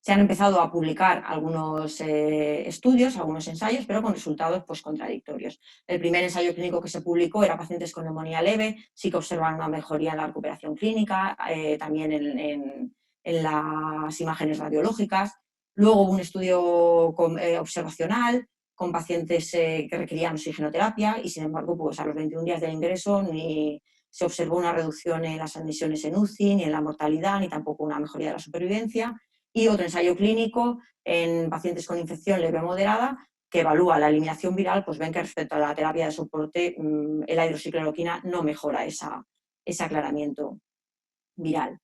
Se han empezado a publicar algunos estudios, algunos ensayos, pero con resultados pues, contradictorios. El primer ensayo clínico que se publicó era pacientes con neumonía leve, sí que observan una mejoría en la recuperación clínica, también en las imágenes radiológicas. Luego hubo un estudio observacional con pacientes que requerían oxigenoterapia y, sin embargo, pues, a los 21 días del ingreso ni se observó una reducción en las admisiones en UCI, ni en la mortalidad, ni tampoco una mejoría de la supervivencia. Y otro ensayo clínico en pacientes con infección leve o moderada que evalúa la eliminación viral, pues ven que respecto a la terapia de soporte, la hidroxicloroquina no mejora ese aclaramiento viral.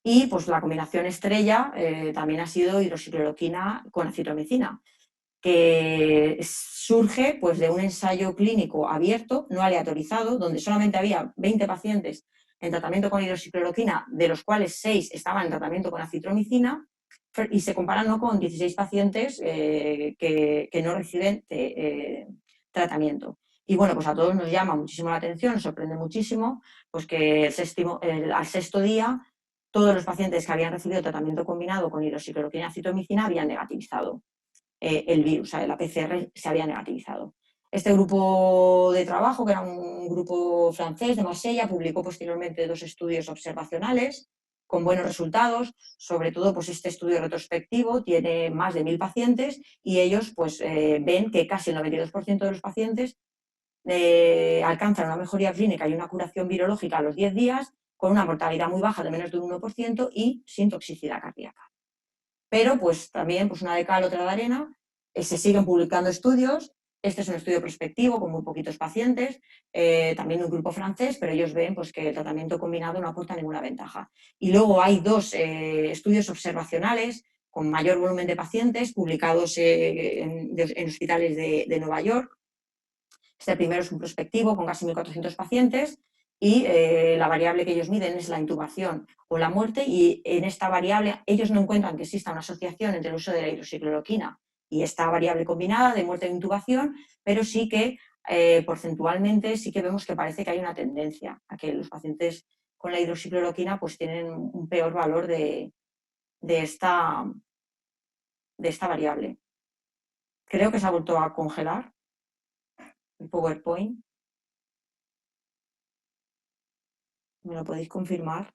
Y pues la combinación estrella también ha sido hidroxicloroquina con acitromicina, que surge pues, de un ensayo clínico abierto, no aleatorizado, donde solamente había 20 pacientes en tratamiento con hidroxicloroquina, de los cuales 6 estaban en tratamiento con acitromicina, y se comparan ¿no? con 16 pacientes que no reciben tratamiento. Y bueno, pues a todos nos llama muchísimo la atención, nos sorprende muchísimo, pues que al sexto día todos los pacientes que habían recibido tratamiento combinado con hidroxicloroquina y acitromicina habían negativizado el virus, la PCR se había negativizado. Este grupo de trabajo, que era un grupo francés de Marsella, publicó posteriormente 2 estudios observacionales con buenos resultados, sobre todo pues este estudio retrospectivo tiene más de 1000 pacientes y ellos pues ven que casi el 92% de los pacientes alcanzan una mejoría clínica y una curación virológica a los 10 días con una mortalidad muy baja de menos de un 1% y sin toxicidad cardíaca. Pero pues también pues una de cal, otra de arena, se siguen publicando estudios. Este es un estudio prospectivo con muy poquitos pacientes, también un grupo francés, pero ellos ven pues, que el tratamiento combinado no aporta ninguna ventaja. Y luego hay dos estudios observacionales con mayor volumen de pacientes publicados en hospitales de Nueva York. Este primero es un prospectivo con casi 1.400 pacientes y la variable que ellos miden es la intubación o la muerte, y en esta variable ellos no encuentran que exista una asociación entre el uso de la hidroxicloroquina y esta variable combinada de muerte e intubación, pero sí que porcentualmente sí que vemos que parece que hay una tendencia a que los pacientes con la hidroxicloroquina pues tienen un peor valor de esta variable. Creo que se ha vuelto a congelar el PowerPoint. ¿Me lo podéis confirmar?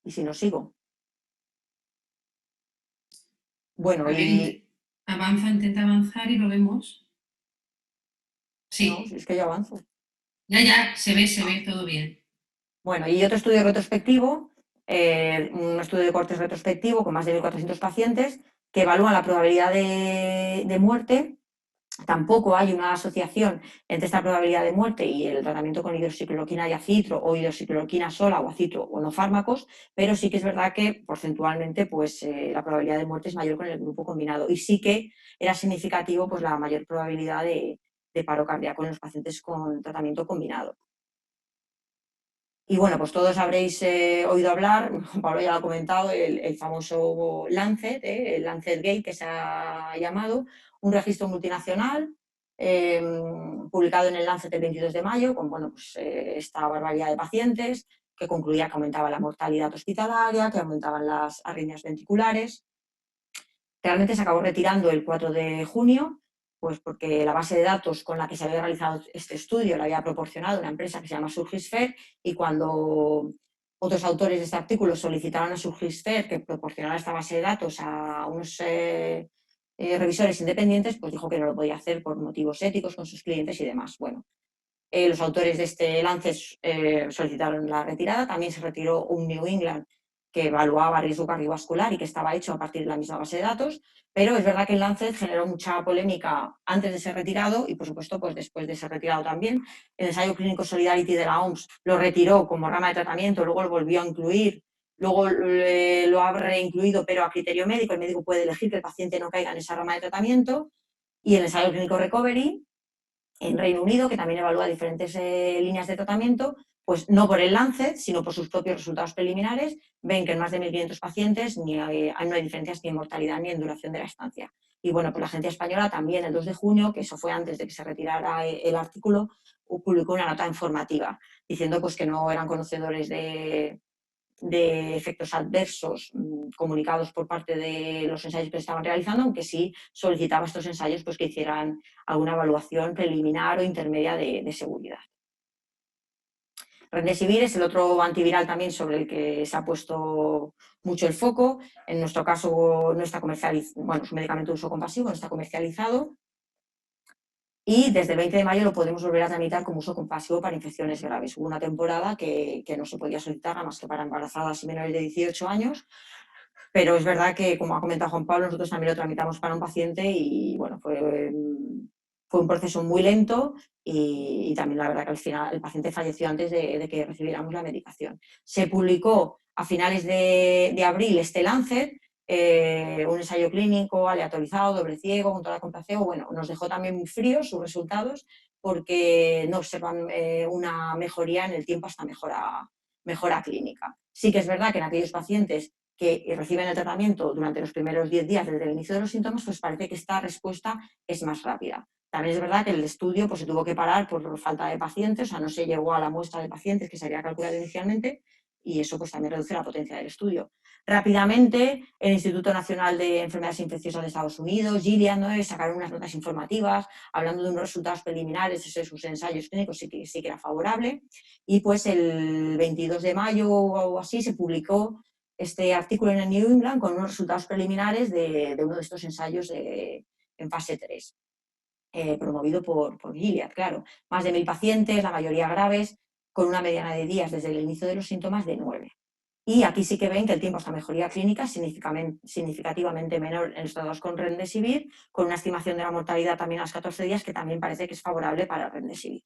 Y si no, sigo. Bueno, y... Avanza, intenta avanzar y lo vemos. Sí. No, si es que yo avanzo. Ya, se ve todo bien. Bueno, y otro estudio retrospectivo, un estudio de cortes retrospectivo con más de 1.400 pacientes que evalúan la probabilidad de muerte. Tampoco hay una asociación entre esta probabilidad de muerte y el tratamiento con hidroxicloroquina y acitro o hidroxicloroquina sola o acitro o no fármacos, pero sí que es verdad que porcentualmente pues, la probabilidad de muerte es mayor con el grupo combinado y sí que era significativo pues, la mayor probabilidad de paro cardíaco en los pacientes con tratamiento combinado. Y bueno, pues todos habréis oído hablar, Pablo ya lo ha comentado, el famoso Lancet, el Lancet Gate que se ha llamado, un registro multinacional publicado en el Lancet el 22 de mayo con bueno, pues, esta barbaridad de pacientes que concluía que aumentaba la mortalidad hospitalaria, que aumentaban las arritmias ventriculares. Realmente se acabó retirando el 4 de junio, pues porque la base de datos con la que se había realizado este estudio la había proporcionado una empresa que se llama Surgisfer, y cuando otros autores de este artículo solicitaron a Surgisfer que proporcionara esta base de datos a unos revisores independientes, pues dijo que no lo podía hacer por motivos éticos con sus clientes y demás. Bueno, los autores de este Lancet solicitaron la retirada. También se retiró un New England que evaluaba riesgo cardiovascular y que estaba hecho a partir de la misma base de datos, pero es verdad que el Lancet generó mucha polémica antes de ser retirado y, por supuesto, pues después de ser retirado también. El ensayo clínico Solidarity de la OMS lo retiró como rama de tratamiento, luego lo volvió a incluir, luego lo ha reincluido, pero a criterio médico. El médico puede elegir que el paciente no caiga en esa rama de tratamiento. Y el ensayo clínico Recovery en Reino Unido, que también evalúa diferentes líneas de tratamiento, pues no por el Lancet, sino por sus propios resultados preliminares, ven que en más de 1.500 pacientes no hay diferencias ni en mortalidad ni en duración de la estancia. Y bueno, pues la Agencia Española también el 2 de junio, que eso fue antes de que se retirara el artículo, publicó una nota informativa diciendo pues, que no eran conocedores de efectos adversos comunicados por parte de los ensayos que se estaban realizando, aunque sí solicitaba a estos ensayos pues, que hicieran alguna evaluación preliminar o intermedia de seguridad. Remdesivir es el otro antiviral también sobre el que se ha puesto mucho el foco. En nuestro caso no está comercializado, bueno, es un medicamento de uso compasivo, no está comercializado. Y desde el 20 de mayo lo podemos volver a tramitar como uso compasivo para infecciones graves. Hubo una temporada que no se podía solicitar nada más que para embarazadas y menores de 18 años, pero es verdad que, como ha comentado Juan Pablo, nosotros también lo tramitamos para un paciente y bueno, fue un proceso muy lento y también la verdad que al final el paciente falleció antes de que recibiéramos la medicación. Se publicó a finales de abril este Lancet, un ensayo clínico aleatorizado, doble ciego, controlado con placebo. Bueno, nos dejó también muy fríos sus resultados porque no observan una mejoría en el tiempo hasta mejora clínica. Sí que es verdad que en aquellos pacientes que reciben el tratamiento durante los primeros 10 días desde el inicio de los síntomas, pues parece que esta respuesta es más rápida. También es verdad que el estudio pues, se tuvo que parar por falta de pacientes, o sea, no se llegó a la muestra de pacientes que se había calculado inicialmente, y eso pues, también reduce la potencia del estudio. Rápidamente, el Instituto Nacional de Enfermedades Infecciosas de Estados Unidos, Gilead, ¿no?, sacaron unas notas informativas hablando de unos resultados preliminares de sus ensayos clínicos, sí que era favorable. Y pues el 22 de mayo o así se publicó este artículo en el New England con unos resultados preliminares de uno de estos ensayos en fase 3, promovido por Gilead, claro. Más de 1000 pacientes, la mayoría graves, con una mediana de días desde el inicio de los síntomas de 9. Y aquí sí que ven que el tiempo hasta mejoría clínica es significativamente menor en los tratados con Remdesivir, con una estimación de la mortalidad también a los 14 días que también parece que es favorable para Remdesivir.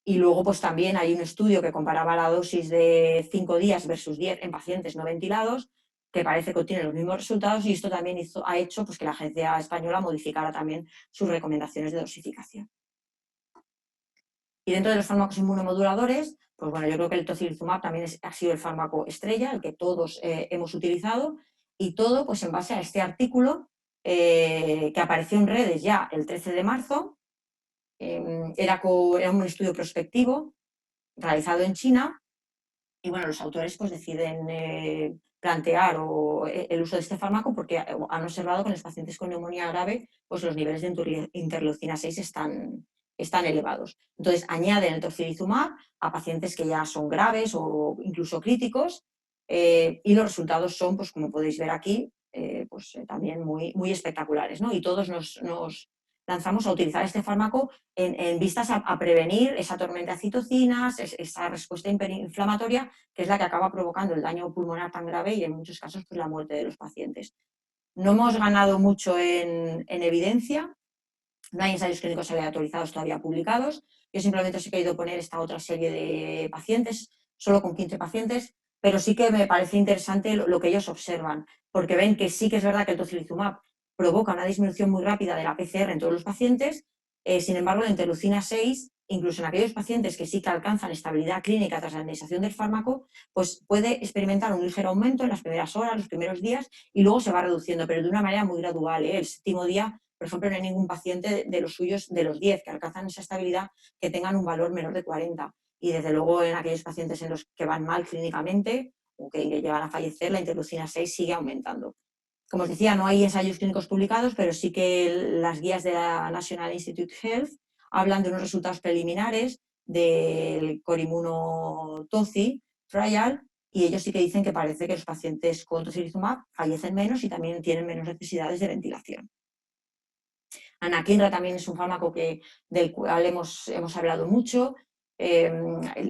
Y luego pues también hay un estudio que comparaba la dosis de 5 días versus 10 en pacientes no ventilados, que parece que obtiene los mismos resultados, y esto también ha hecho pues, que la Agencia Española modificara también sus recomendaciones de dosificación. Y dentro de los fármacos inmunomoduladores, pues bueno, yo creo que el tocilizumab también ha sido el fármaco estrella, el que todos hemos utilizado, y todo pues en base a este artículo que apareció en redes ya el 13 de marzo. Era un estudio prospectivo realizado en China, y bueno, los autores pues deciden plantear el uso de este fármaco porque han observado que en los pacientes con neumonía grave pues los niveles de interleucina 6 están elevados. Entonces añaden el tocilizumab a pacientes que ya son graves o incluso críticos, y los resultados son, pues como podéis ver aquí, también muy espectaculares, ¿no? Y todos nos lanzamos a utilizar este fármaco en vistas a prevenir esa tormenta de citocinas, esa respuesta hiperinflamatoria, que es la que acaba provocando el daño pulmonar tan grave y en muchos casos pues, la muerte de los pacientes. No hemos ganado mucho en evidencia, no hay ensayos clínicos aleatorizados todavía publicados. Yo simplemente os he querido poner esta otra serie de pacientes, solo con 15 pacientes, pero sí que me parece interesante lo que ellos observan, porque ven que sí que es verdad que el tocilizumab provoca una disminución muy rápida de la PCR en todos los pacientes. Sin embargo, la interleucina 6, incluso en aquellos pacientes que sí que alcanzan estabilidad clínica tras la administración del fármaco, pues puede experimentar un ligero aumento en las primeras horas, los primeros días, y luego se va reduciendo, pero de una manera muy gradual. El séptimo día, por ejemplo, no hay ningún paciente de los suyos, de los 10 que alcanzan esa estabilidad, que tengan un valor menor de 40. Y desde luego en aquellos pacientes en los que van mal clínicamente o que llegan a fallecer, la interleucina 6 sigue aumentando. Como os decía, no hay ensayos clínicos publicados, pero sí que las guías de la National Institute Health hablan de unos resultados preliminares del Corimmuno-Toci trial, y ellos sí que dicen que parece que los pacientes con tocilizumab fallecen menos y también tienen menos necesidades de ventilación. Anakinra también es un fármaco del cual hemos hablado mucho.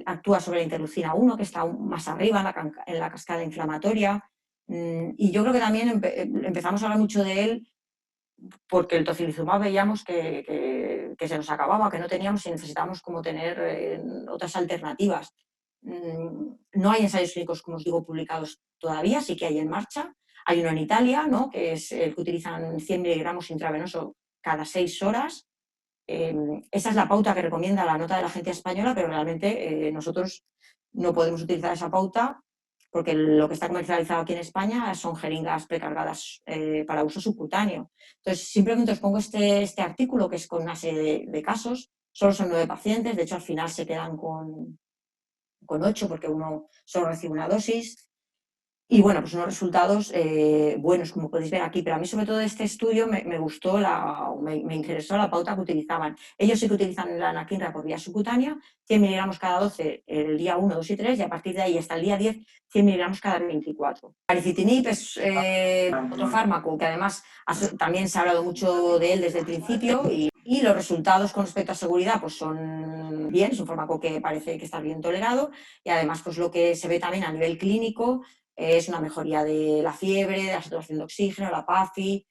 Actúa sobre la interleucina 1, que está más arriba en la cascada inflamatoria. Y yo creo que también empezamos a hablar mucho de él porque el tocilizumab veíamos que se nos acababa, que no teníamos y necesitábamos como tener otras alternativas. No hay ensayos clínicos, como os digo, publicados todavía, sí que hay en marcha. Hay uno en Italia, ¿no?, que es el que utilizan 100 miligramos intravenoso cada 6 horas. Esa es la pauta que recomienda la nota de la Agencia Española, pero realmente nosotros no podemos utilizar esa pauta porque lo que está comercializado aquí en España son jeringas precargadas para uso subcutáneo. Entonces, simplemente os pongo este artículo, que es con una serie de casos. Solo son 9 pacientes, de hecho al final se quedan con 8 porque uno solo recibe una dosis. Y bueno, pues unos resultados buenos, como podéis ver aquí, pero a mí sobre todo de este estudio me gustó, me interesó la pauta que utilizaban. Ellos sí que utilizan la anakinra por vía subcutánea, 100 miligramos cada 12 el día 1, 2 y 3, y a partir de ahí hasta el día 10, 100 miligramos cada 24. Baricitinib es otro fármaco que además también se ha hablado mucho de él desde el principio, y los resultados con respecto a seguridad pues son bien, es un fármaco que parece que está bien tolerado, y además pues lo que se ve también a nivel clínico es una mejoría de la fiebre, de la saturación de oxígeno, la PAFI.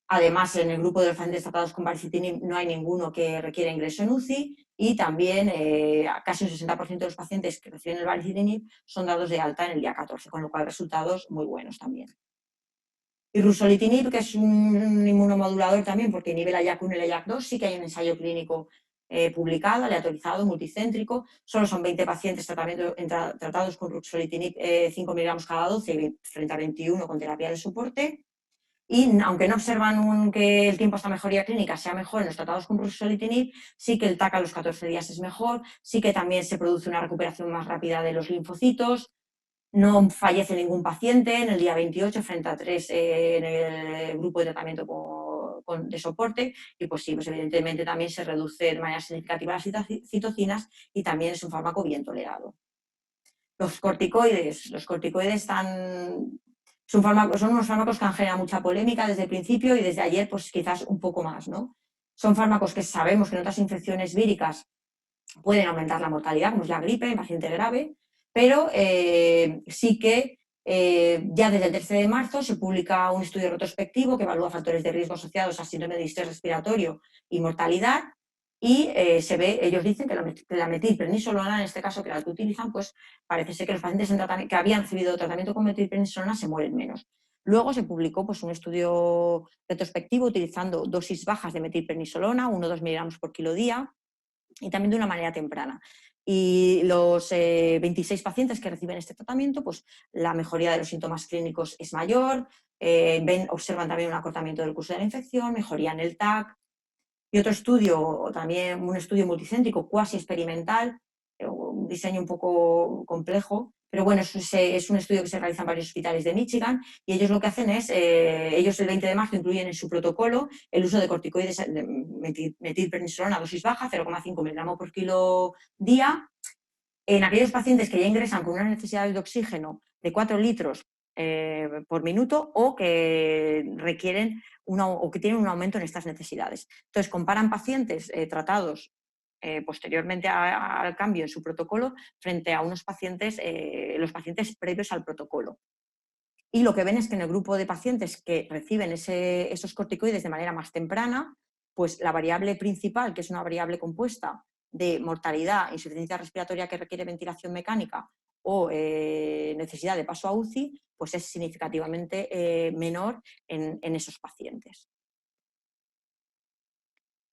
Además, en el grupo de los pacientes tratados con baricitinib no hay ninguno que requiera ingreso en UCI, y también casi un 60% de los pacientes que reciben el baricitinib son dados de alta en el día 14, con lo cual resultados muy buenos también. Y ruxolitinib, que es un inmunomodulador también porque inhibe la JAK1 y la JAK2, sí que hay un ensayo clínico publicado, aleatorizado, multicéntrico. Solo son 20 pacientes tratados con ruxolitinib 5 miligramos cada 12 frente a 21 con terapia de soporte. Y aunque no observan que el tiempo hasta mejoría clínica sea mejor en los tratados con ruxolitinib, sí que el TAC a los 14 días es mejor, sí que también se produce una recuperación más rápida de los linfocitos. No fallece ningún paciente en el día 28 frente a 3 en el grupo de tratamiento de soporte y pues sí, pues evidentemente también se reduce de manera significativa las citocinas y también es un fármaco bien tolerado. Los corticoides son unos fármacos que han generado mucha polémica desde el principio y desde ayer pues quizás un poco más, ¿no? Son fármacos que sabemos que en otras infecciones víricas pueden aumentar la mortalidad, como es la gripe en paciente grave, pero sí que ya desde el 13 de marzo se publica un estudio retrospectivo que evalúa factores de riesgo asociados a síndrome de distrés respiratorio y mortalidad y ellos dicen que la metilprednisolona, en este caso que la que utilizan, pues parece ser que los pacientes que habían recibido tratamiento con metilprednisolona se mueren menos. Luego se publicó pues, un estudio retrospectivo utilizando dosis bajas de metilprednisolona, 1-2 miligramos por kilo día, y también de una manera temprana. Y los 26 pacientes que reciben este tratamiento, pues la mejoría de los síntomas clínicos es mayor, observan también un acortamiento del curso de la infección, mejoría en el TAC. Y otro estudio, también un estudio multicéntrico, cuasi experimental, un diseño un poco complejo, pero bueno, es un estudio que se realiza en varios hospitales de Michigan y ellos lo que hacen es, ellos el 20 de marzo incluyen en su protocolo el uso de corticoides de metilprednisolona a dosis baja, 0,5 miligramos por kilo día, en aquellos pacientes que ya ingresan con una necesidad de oxígeno de 4 litros por minuto o que requieren o que tienen un aumento en estas necesidades. Entonces, comparan pacientes tratados posteriormente al cambio en su protocolo frente a unos pacientes, los pacientes previos al protocolo. Y lo que ven es que en el grupo de pacientes que reciben esos corticoides de manera más temprana, pues la variable principal, que es una variable compuesta de mortalidad, insuficiencia respiratoria que requiere ventilación mecánica o necesidad de paso a UCI, pues es significativamente menor en esos pacientes.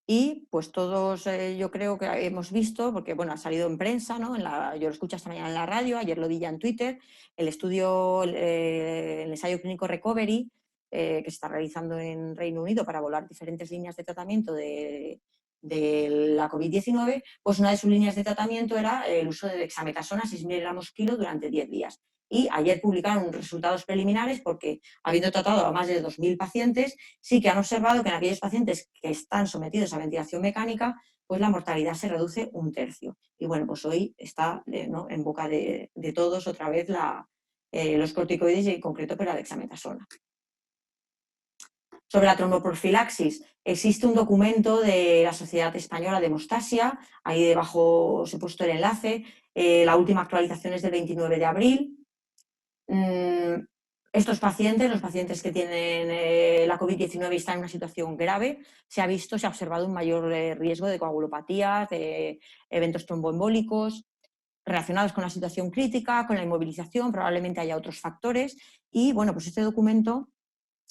Y pues todos yo creo que hemos visto, porque bueno, ha salido en prensa, ¿no? Yo lo escuché esta mañana en la radio, ayer lo vi ya en Twitter, el estudio, el ensayo clínico Recovery, que se está realizando en Reino Unido para evaluar diferentes líneas de tratamiento de la COVID-19, pues una de sus líneas de tratamiento era el uso de dexametasona 6 miligramos kilo durante 10 días. Y ayer publicaron resultados preliminares porque, habiendo tratado a más de 2.000 pacientes, sí que han observado que en aquellos pacientes que están sometidos a ventilación mecánica, pues la mortalidad se reduce 1/3. Y bueno, pues hoy está ¿no? en boca de todos otra vez los corticoides y en concreto la dexametasona. Sobre la tromboprofilaxis, existe un documento de la Sociedad Española de Hemostasia, ahí debajo os he puesto el enlace, la última actualización es del 29 de abril. Estos pacientes, los pacientes que tienen la COVID-19 y están en una situación grave, se ha observado un mayor riesgo de coagulopatías, de eventos tromboembólicos relacionados con la situación crítica, con la inmovilización, probablemente haya otros factores. Y bueno, pues este documento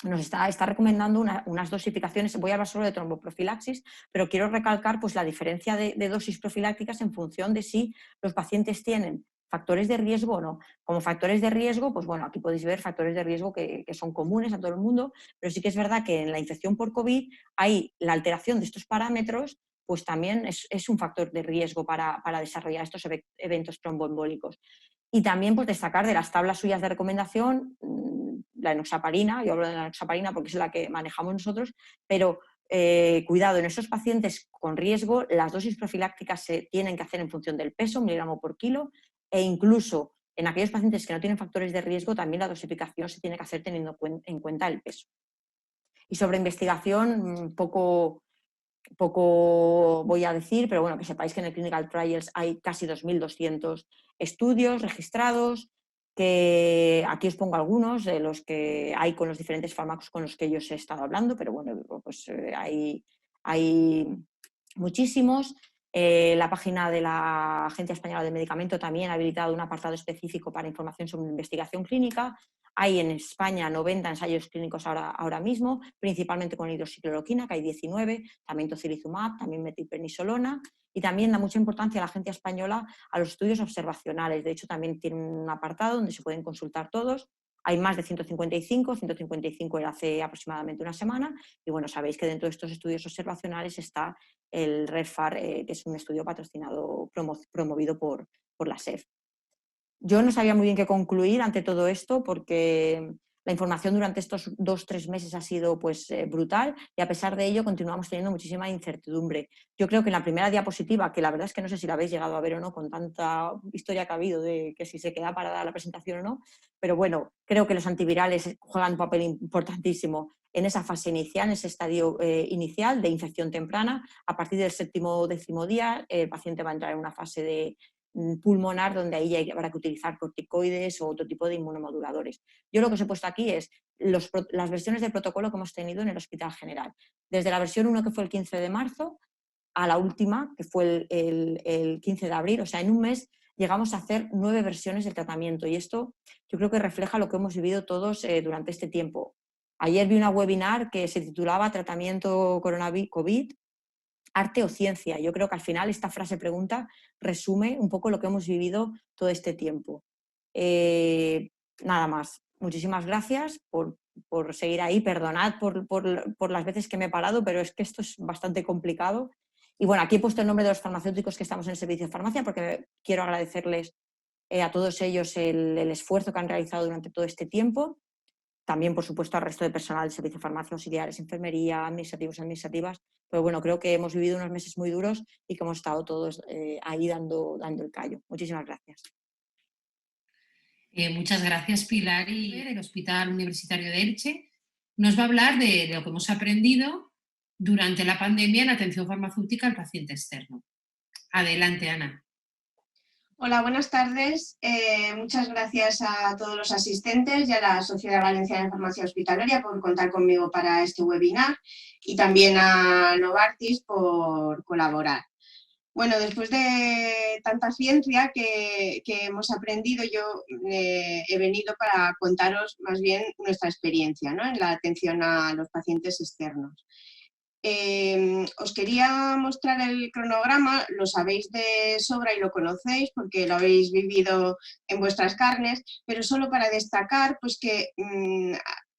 nos está recomendando unas dosificaciones. Voy a hablar solo de tromboprofilaxis, pero quiero recalcar pues, la diferencia de dosis profilácticas en función de si los pacientes tienen factores de riesgo o no. Como factores de riesgo, pues bueno, aquí podéis ver factores de riesgo que son comunes a todo el mundo, pero sí que es verdad que en la infección por COVID hay la alteración de estos parámetros, pues también es un factor de riesgo para desarrollar estos eventos tromboembólicos. Y también pues, destacar de las tablas suyas de recomendación, la enoxaparina, yo hablo de la enoxaparina porque es la que manejamos nosotros, pero cuidado, en esos pacientes con riesgo, las dosis profilácticas se tienen que hacer en función del peso, miligramo por kilo, e incluso en aquellos pacientes que no tienen factores de riesgo, también la dosificación se tiene que hacer teniendo en cuenta el peso. Y sobre investigación, poco voy a decir, pero bueno, que sepáis que en el Clinical Trials hay casi 2.200 estudios registrados, que aquí os pongo algunos de los que hay con los diferentes fármacos con los que yo os he estado hablando, pero bueno, pues hay muchísimos. La página de la Agencia Española de Medicamento también ha habilitado un apartado específico para información sobre investigación clínica. Hay en España 90 ensayos clínicos ahora mismo, principalmente con hidroxicloroquina, que hay 19, también tocilizumab, también metilprednisolona, y también da mucha importancia a la Agencia Española a los estudios observacionales. De hecho, también tiene un apartado donde se pueden consultar todos. Hay más de 155 era hace aproximadamente una semana, y bueno, sabéis que dentro de estos estudios observacionales está el REDFAR, que es un estudio patrocinado, promovido por la SEF. Yo no sabía muy bien qué concluir ante todo esto porque la información durante estos 2-3 meses ha sido pues, brutal y a pesar de ello continuamos teniendo muchísima incertidumbre. Yo creo que en la primera diapositiva, que la verdad es que no sé si la habéis llegado a ver o no con tanta historia que ha habido de que si se queda parada la presentación o no, pero bueno, creo que los antivirales juegan un papel importantísimo en esa fase inicial, en ese estadio inicial de infección temprana. A partir del 7º o 10º día el paciente va a entrar en una fase de pulmonar donde ahí habrá que utilizar corticoides o otro tipo de inmunomoduladores. Yo lo que os he puesto aquí es las versiones de protocolo que hemos tenido en el Hospital General. Desde la versión 1, que fue el 15 de marzo, a la última, que fue el 15 de abril, o sea, en un mes llegamos a hacer 9 versiones del tratamiento y esto yo creo que refleja lo que hemos vivido todos durante este tiempo. Ayer vi una webinar que se titulaba Tratamiento Coronavirus-COVID, arte o ciencia. Yo creo que al final esta frase pregunta resume un poco lo que hemos vivido todo este tiempo. Nada más. Muchísimas gracias por seguir ahí. Perdonad por las veces que me he parado, pero es que esto es bastante complicado. Y bueno, aquí he puesto el nombre de los farmacéuticos que estamos en el servicio de farmacia porque quiero agradecerles a todos ellos el esfuerzo que han realizado durante todo este tiempo. También, por supuesto, al resto de personal del servicio de farmacia, auxiliares, enfermería, administrativas. Pero bueno, creo que hemos vivido unos meses muy duros y que hemos estado todos ahí dando el callo. Muchísimas gracias. Muchas gracias, Pilar. Y el Hospital Universitario de Elche nos va a hablar de lo que hemos aprendido durante la pandemia en la atención farmacéutica al paciente externo. Adelante, Ana. Hola, buenas tardes. Muchas gracias a todos los asistentes y a la Sociedad Valenciana de Farmacia Hospitalaria por contar conmigo para este webinar y también a Novartis por colaborar. Bueno, después de tanta ciencia que hemos aprendido, yo he venido para contaros más bien nuestra experiencia, ¿no?, en la atención a los pacientes externos. Os quería mostrar el cronograma, lo sabéis de sobra y lo conocéis porque lo habéis vivido en vuestras carnes, pero solo para destacar pues que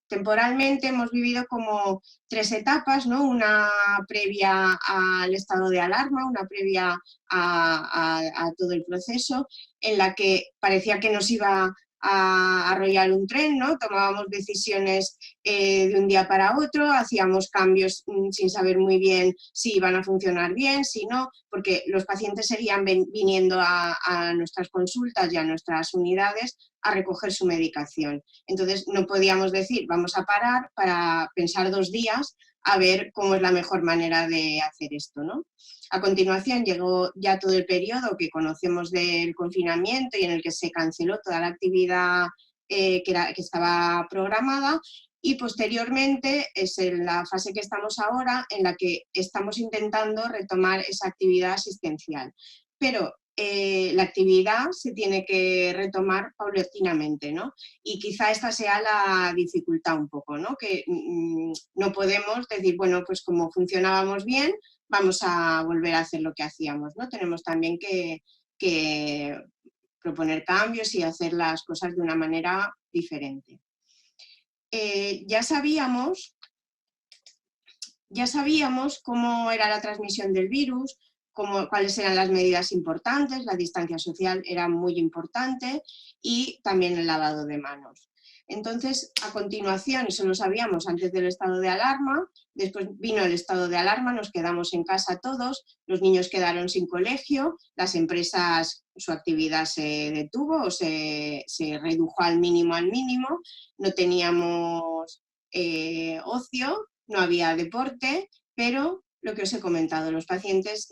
temporalmente hemos vivido como 3 etapas, ¿no? Una previa al estado de alarma, una previa a todo el proceso, en la que parecía que nos iba a arrollar un tren, ¿no? Tomábamos decisiones de un día para otro, hacíamos cambios sin saber muy bien si iban a funcionar bien, si no, porque los pacientes seguían viniendo a nuestras consultas y a nuestras unidades a recoger su medicación. Entonces no podíamos decir vamos a parar para pensar 2 días a ver cómo es la mejor manera de hacer esto, ¿no? A continuación llegó ya todo el periodo que conocemos del confinamiento y en el que se canceló toda la actividad que estaba programada, y posteriormente es en la fase que estamos ahora en la que estamos intentando retomar esa actividad asistencial. Pero la actividad se tiene que retomar paulatinamente, ¿no? Y quizá esta sea la dificultad un poco, ¿no? Que no podemos decir, bueno, pues como funcionábamos bien, vamos a volver a hacer lo que hacíamos, ¿no? Tenemos también que proponer cambios y hacer las cosas de una manera diferente. Ya sabíamos cómo era la transmisión del virus, cuáles eran las medidas importantes, la distancia social era muy importante y también el lavado de manos. Entonces, a continuación, eso lo sabíamos antes del estado de alarma, después vino el estado de alarma, nos quedamos en casa todos, los niños quedaron sin colegio, las empresas, su actividad se detuvo o se redujo al mínimo, no teníamos ocio, no había deporte, pero lo que os he comentado, los pacientes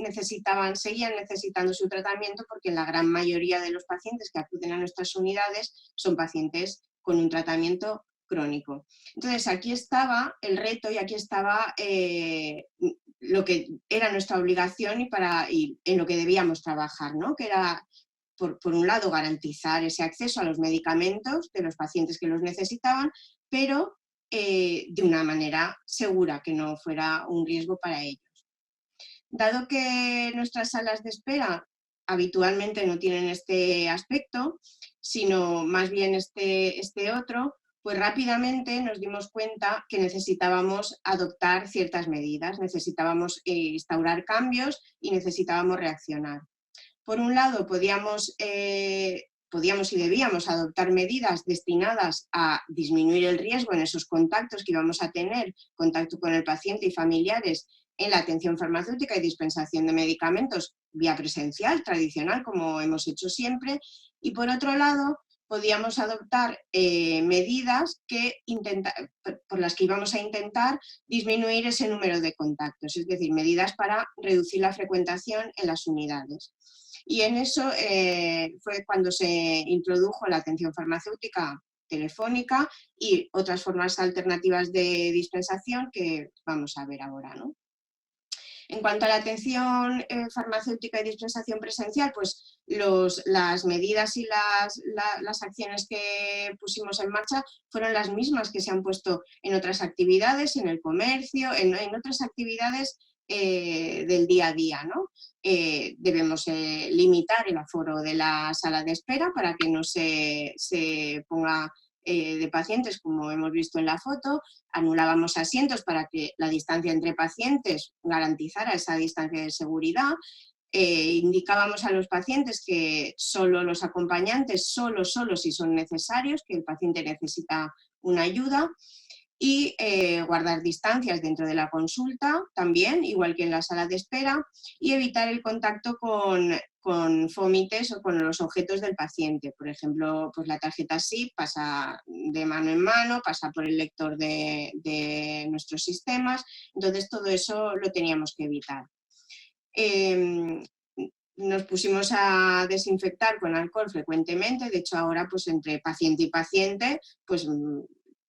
seguían necesitando su tratamiento porque la gran mayoría de los pacientes que acuden a nuestras unidades son pacientes con un tratamiento crónico. Entonces aquí estaba el reto y aquí estaba lo que era nuestra obligación y en lo que debíamos trabajar, ¿no? Que era, por un lado, garantizar ese acceso a los medicamentos de los pacientes que los necesitaban, pero de una manera segura, que no fuera un riesgo para ellos. Dado que nuestras salas de espera habitualmente no tienen este aspecto, sino más bien este otro, pues rápidamente nos dimos cuenta que necesitábamos adoptar ciertas medidas, necesitábamos instaurar cambios y necesitábamos reaccionar. Por un lado, podíamos podíamos y debíamos adoptar medidas destinadas a disminuir el riesgo en esos contactos que íbamos a tener, contacto con el paciente y familiares en la atención farmacéutica y dispensación de medicamentos vía presencial, tradicional, como hemos hecho siempre. Y por otro lado, podíamos adoptar medidas por las que íbamos a intentar disminuir ese número de contactos, es decir, medidas para reducir la frecuentación en las unidades. Y en eso fue cuando se introdujo la atención farmacéutica telefónica y otras formas alternativas de dispensación que vamos a ver ahora, ¿no? En cuanto a la atención farmacéutica y dispensación presencial, pues las medidas y las acciones que pusimos en marcha fueron las mismas que se han puesto en otras actividades, en el comercio, en otras actividades del día a día, ¿no? Debemos limitar el aforo de la sala de espera para que no se ponga de pacientes, como hemos visto en la foto. Anulábamos asientos para que la distancia entre pacientes garantizara esa distancia de seguridad. Indicábamos a los pacientes que solo los acompañantes, solo si son necesarios, que el paciente necesita una ayuda. Y guardar distancias dentro de la consulta también, igual que en la sala de espera, y evitar el contacto con fómites o con los objetos del paciente. Por ejemplo, pues la tarjeta SIP pasa de mano en mano, pasa por el lector de nuestros sistemas, entonces todo eso lo teníamos que evitar. Nos pusimos a desinfectar con alcohol frecuentemente, de hecho ahora pues entre paciente y paciente pues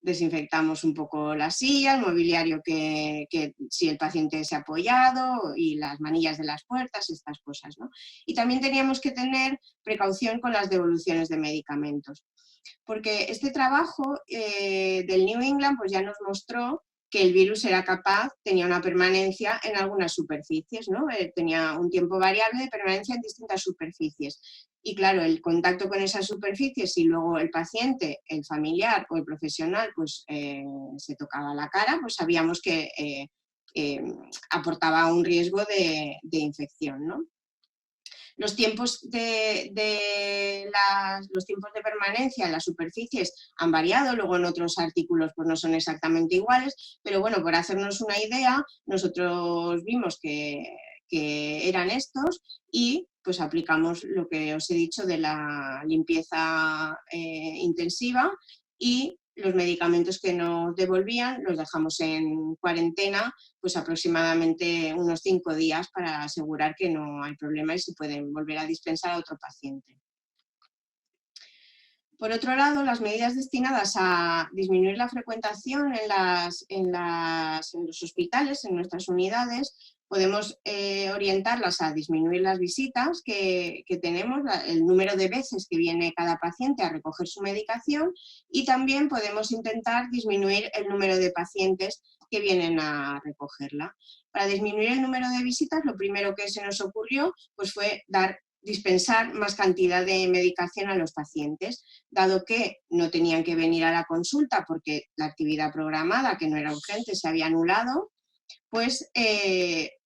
desinfectamos un poco la silla, el mobiliario que si el paciente se ha apoyado y las manillas de las puertas, estas cosas, ¿no? Y también teníamos que tener precaución con las devoluciones de medicamentos, porque este trabajo del New England pues ya nos mostró que el virus era capaz, tenía una permanencia en algunas superficies, ¿no? Tenía un tiempo variable de permanencia en distintas superficies. Y claro, el contacto con esas superficies, si luego el paciente, el familiar o el profesional pues, se tocaba la cara, pues sabíamos que aportaba un riesgo de infección, ¿no? Los tiempos de permanencia en las superficies han variado, luego en otros artículos pues no son exactamente iguales, pero bueno, por hacernos una idea, nosotros vimos que eran estos y pues aplicamos lo que os he dicho de la limpieza intensiva y los medicamentos que nos devolvían los dejamos en cuarentena pues aproximadamente unos 5 días para asegurar que no hay problema y se pueden volver a dispensar a otro paciente. Por otro lado, las medidas destinadas a disminuir la frecuentación en los hospitales, en nuestras unidades, podemos orientarlas a disminuir las visitas que tenemos, el número de veces que viene cada paciente a recoger su medicación, y también podemos intentar disminuir el número de pacientes que vienen a recogerla. Para disminuir el número de visitas, lo primero que se nos ocurrió pues, fue dispensar más cantidad de medicación a los pacientes, dado que no tenían que venir a la consulta porque la actividad programada, que no era urgente, se había anulado, pues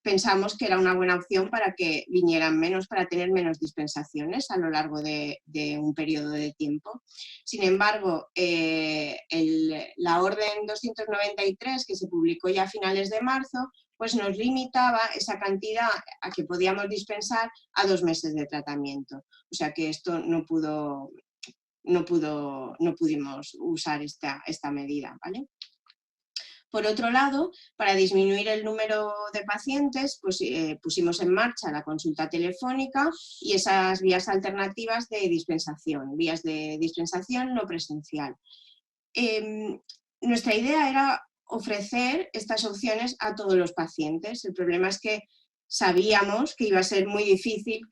pensamos que era una buena opción para que vinieran menos, para tener menos dispensaciones a lo largo de un periodo de tiempo. Sin embargo, la orden 293, que se publicó ya a finales de marzo, pues nos limitaba esa cantidad a que podíamos dispensar a 2 meses de tratamiento. O sea que esto no pudimos usar esta medida, ¿vale? Por otro lado, para disminuir el número de pacientes, pues, pusimos en marcha la consulta telefónica y esas vías alternativas de dispensación, vías de dispensación no presencial. Nuestra idea era ofrecer estas opciones a todos los pacientes. El problema es que sabíamos que iba a ser muy difícil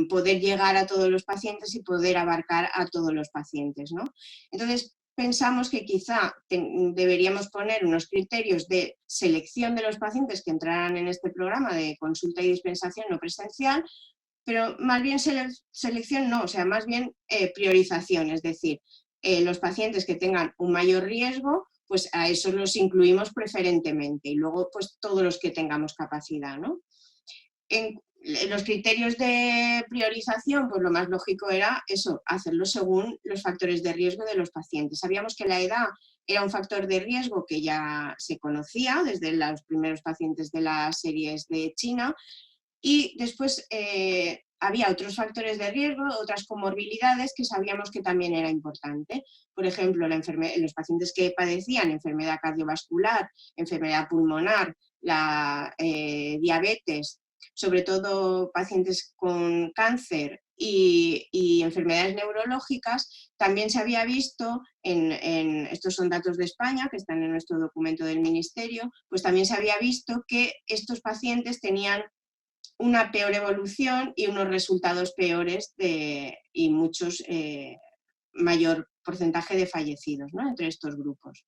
poder llegar a todos los pacientes y poder abarcar a todos los pacientes, ¿no? Entonces, pensamos que quizá deberíamos poner unos criterios de selección de los pacientes que entraran en este programa de consulta y dispensación no presencial, pero más bien selección no, o sea, más bien priorización, es decir, los pacientes que tengan un mayor riesgo, pues a esos los incluimos preferentemente y luego pues todos los que tengamos capacidad, ¿no? los criterios de priorización, pues lo más lógico era eso, hacerlo según los factores de riesgo de los pacientes. Sabíamos que la edad era un factor de riesgo que ya se conocía desde los primeros pacientes de las series de China, y después había otros factores de riesgo, otras comorbilidades que sabíamos que también era importante. Por ejemplo, los pacientes que padecían enfermedad cardiovascular, enfermedad pulmonar, la diabetes, sobre todo pacientes con cáncer y enfermedades neurológicas, también se había visto, estos son datos de España que están en nuestro documento del Ministerio, pues también se había visto que estos pacientes tenían una peor evolución y unos resultados peores y muchos mayor porcentaje de fallecidos, ¿no?, entre estos grupos.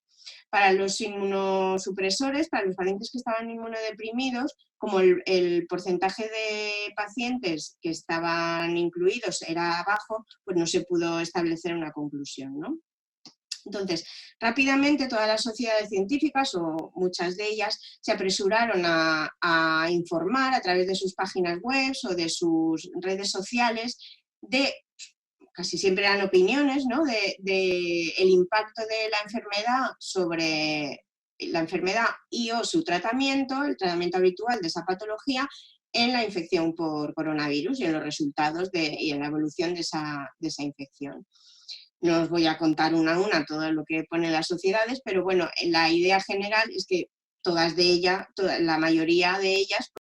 Para los inmunosupresores, para los pacientes que estaban inmunodeprimidos, como el porcentaje de pacientes que estaban incluidos era bajo, pues no se pudo establecer una conclusión, ¿no? Entonces, rápidamente todas las sociedades científicas, o muchas de ellas, se apresuraron a informar a través de sus páginas web o de sus redes sociales casi siempre eran opiniones, ¿no?, de el impacto de la enfermedad sobre la enfermedad y o su tratamiento, el tratamiento habitual de esa patología, en la infección por coronavirus y en los resultados y en la evolución de esa infección. No os voy a contar una a una todo lo que ponen las sociedades, pero bueno, la idea general es que la mayoría de ellas